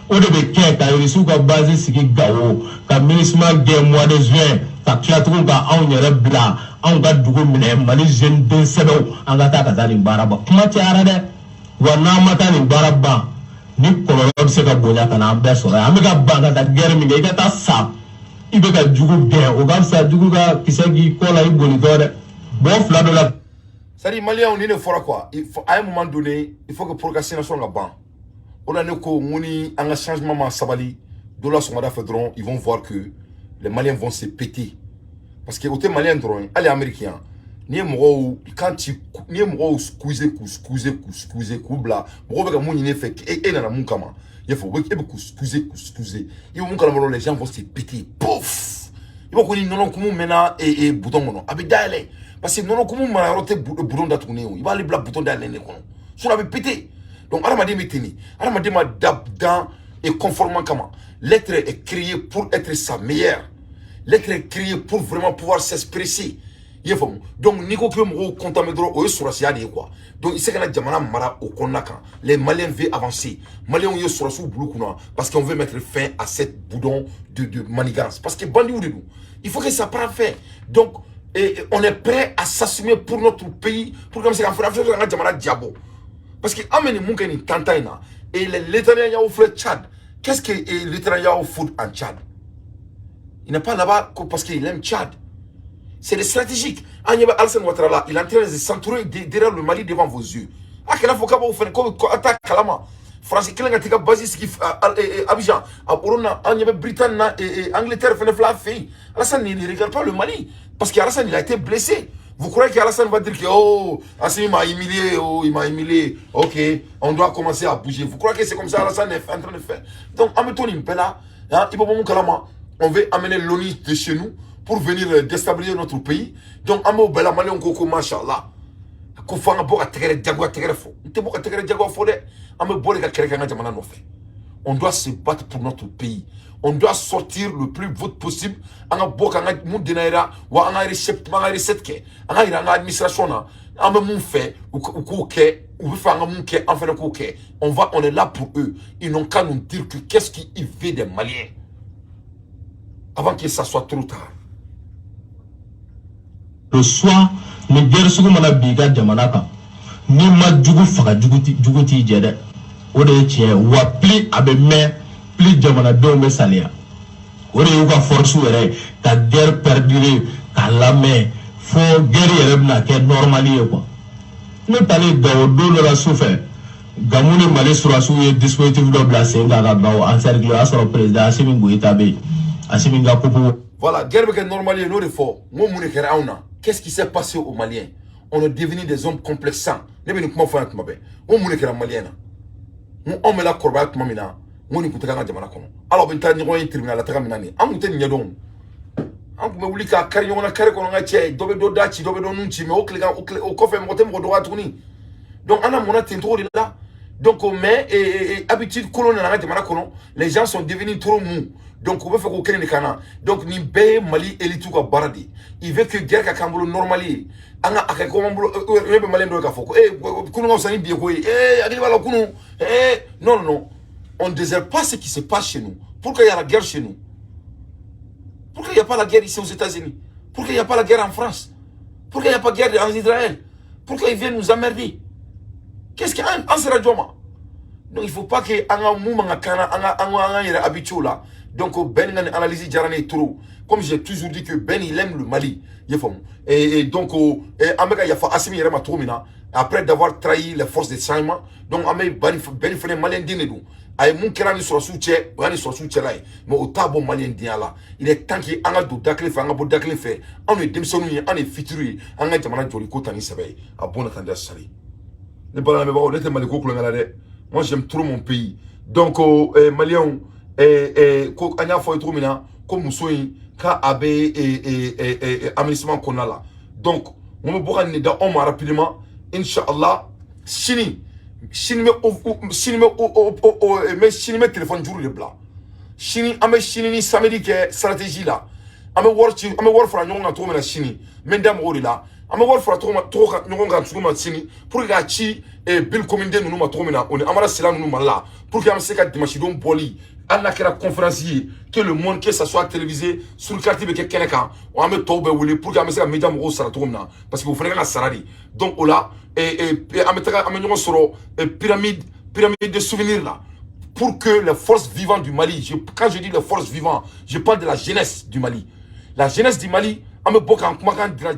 o de bɛ kɛ ka irisiw ka base sigi Gawo ka MINUSMA gɛn mois de juin ka tila tugun ka anw yɛrɛ bila anw ka dugu minɛ Mali jeune den sɛbɛw an ka taa ka taa nin baara ban kuma cayara dɛ wa n'an ma taa nin baara ban ni kɔlɔlɔ bɛ se ka bonya ka na an bɛɛ sɔrɔ yan an bɛ ka ban ka taa guerre min kɛ i ka taa sa i bɛ ka jugu gɛn o ka fisa jugu ka kisɛ k'i kɔ la i bolitɔ dɛ mɔgɔ fila dɔ la. C'est-à-dire Maliens ni ne fɔra quoi à un moment donné il faut que procrastination ka ban on a ne ko muni an ka changement ma sabali dɔ la sɔgɔmada fɛ dɔrɔn ils vont voir que les Maliens vont se péter parce que au te Maliens dɔrɔn allez Américains ni mɔgɔw quand tu ni mɔgɔw squeezer k'u bila mɔgɔw bɛ ka mun ɲini fɛ e nana mun kama il faut e bɛ k'u squeezer i bɛ mun kalama les gens vont se péter pouf i b'a ko ni nɔnɔ kumu mɛnna bouton kɔnɔ a bɛ dayɛlɛ parce que nɔnɔ kumu mara yɔrɔ tɛ bouton datugulen o i b'ale bila bouton dayɛlɛ de kɔnɔ sinon a bɛ péter donc adamaden bɛ ten de adamaden ma da dans et conformément kama l'être est créé pour être sa meilleure. L'être est créé pour vraiment pouvoir s'exprimer. Donc, Nico que mo contamedro o surasiya de quoi. Donc, il sait que la jamana mara au konaka. Les Maliens veulent avancer. Maliens ont surasu blukuna parce qu'on veut mettre fin à cette boudon de manigance. Parce que bandi ou de nous, il faut que ça prenne fin. Donc, on est prêt à s'assumer pour notre pays, pour comme c'est qu'en France, on a jamana diabo. Parce que ameni moukeni tantaina et l'État au fleuve Tchad. Qu'est-ce que l'État fout en Tchad? Il n'est pas là-bas parce qu'il aime Tchad. C'est stratégique. Alassane Ouattara, il est en train de s'entourer derrière le Mali devant vos yeux. Ah, quel faut vous faire attaque Kalama. France, quel est le base qui Abidjan, Aburona, Britannique et Angleterre fait. Alassane ne regarde pas le Mali parce qu'Alassane il a été blessé. Vous croyez qu'Alassane va dire que oh, Assimi m'a humilié, oh, il m'a humilié. Ok, on doit commencer à bouger. Vous croyez que c'est comme ça Alassane est en train de faire? Donc, Ameton Impela, on veut amener l'ONU de chez nous pour venir déstabiliser notre pays. Donc, Amo Bela Malion Koko, machallah. Kofanga Boka Tegre Diagua Tegrefo. N'était pas Tegre Diagua Fode. Amo Boleka Kerekanga Jamana Nofe. On doit se battre pour notre pays. On doit sortir le plus vite possible. On a beaucoup de monde denaira ou on a recette on a une administration là. On a mon fait ou faire un fait enfin on est là pour eux. Ils n'ont qu'à nous dire que qu'est-ce qu'ils veulent des Maliens avant que ça soit trop tard. Le soir, les guerres sont comme la biga Jamanaka. Ni ma djugu faka djugu ti jede. Ode tient ou appli abeme. Plus jamana dɔw bɛ saliya o de y'u ka force yɛrɛ ka guerre perdurer ka lamɛn fo guerre yɛrɛ bɛna kɛ normal ye quoi ne taalen Gawo don dɔ la su fɛ Gamu ni Mali surasiw ye dispositif dɔ bila sen kan ka Gawo encercler o y'a sɔrɔ président Assimi Goïta bɛ yen Assimi ka popo. Voilà, guerre bɛ kɛ normal ye n'o de fɔ n ko mun de kɛra anw na qu'est-ce qui s'est passé aux Maliens on est devenu des hommes complexants ne bɛ nin kuma fɔ yan tuma bɛɛ n ko mun de kɛra Malien na n ko anw bɛ la kɔrɔbaya tuma min na. Ngoni kutaka nga jamana kono alors benta nyoy tribunal taka minani amu te nyadon anku me wuli ka kari nyona kare kono nga che dobe do dachi dobe do nunchi me okliga o kofe mo tem ko do atuni donc ana mona tento là donc mais habitude colonne nga jamana kono les gens sont devenus trop mous donc on veut faire aucun kana donc ni be Mali elitu ko baradi il veut que guerre ka kambulo normali anga akako mambulo rebe Mali ndo ka foko kunu nga sani biye ko akili bala kunu non non. On ne désire pas ce qui se passe chez nous. Pourquoi il y a la guerre chez nous? Pourquoi il n'y a pas la guerre ici aux États-Unis? Pourquoi il n'y a pas la guerre en France? Pourquoi il n'y a pas de guerre en Israël? Pourquoi ils viennent nous emmerder? Qu'est-ce qu'il y a en Sera Djoma? Donc il ne faut pas que on habitué là. Donc Ben analyse Djarane trop. Comme j'ai toujours dit que Ben il aime le Mali. Et donc Amega Yafa Assimi Yerema Troumina. Après d'avoir trahi les forces de changement, donc Ben Malien Dinedou. ay mun kɛra ni sɔrɔsiw cɛ o y'a ni sɔrɔsiw cɛla ye mais o t'a bɔ maliyɛn diya la il est temps que an ka don da kelen fɛ an ka bɔ da kelen fɛ anw ye denmisɛnninw ye anw ye fitiriw ye an ka jamana jɔli ko ta ni sɛbɛ ye a bon na tan da sari ne bala lamɛnbagaw ne tɛ maliko kulonkɛ la dɛ moi j'aime trop mon pays donc maliyɛnw ko an y'a fɔ ye cogo min na ko muso in ka a bɛ aménagement kɔnɔna la donc mun bɛ bɔ ka nin da anw ma rapidement inshallah sini sini bɛ téléphone juru de bila sini an bɛ sini ni samedi kɛ stratégie la an bɛ wari fara ɲɔgɔn kan cogo min na sini n bɛ n da mɔgɔw de la an bɛ wari fara ɲɔgɔn kan cogo min na sini pour que k'a ci Bill Communde ninnu ma cogo min na o ni Amara Sila ninnu mali la pour que an bɛ se ka dimanche don bɔli hali n'a kɛra conférence ye que le monde que ça soit télévisé sur carte bɛ kɛ kɛnɛ kan an bɛ tɔw bɛɛ wele pour que an bɛ se ka média mɔgɔw sara cogo min na parce que o fana kan ka sara de donc o la an bɛ ɲɔgɔn sɔrɔ pyramide de souvenirs là pour que les forces vivantes du Mali, quand je dis les forces vivantes, je parle de la jeunesse du Mali. La jeunesse du Mali, on me beaucoup en comment dire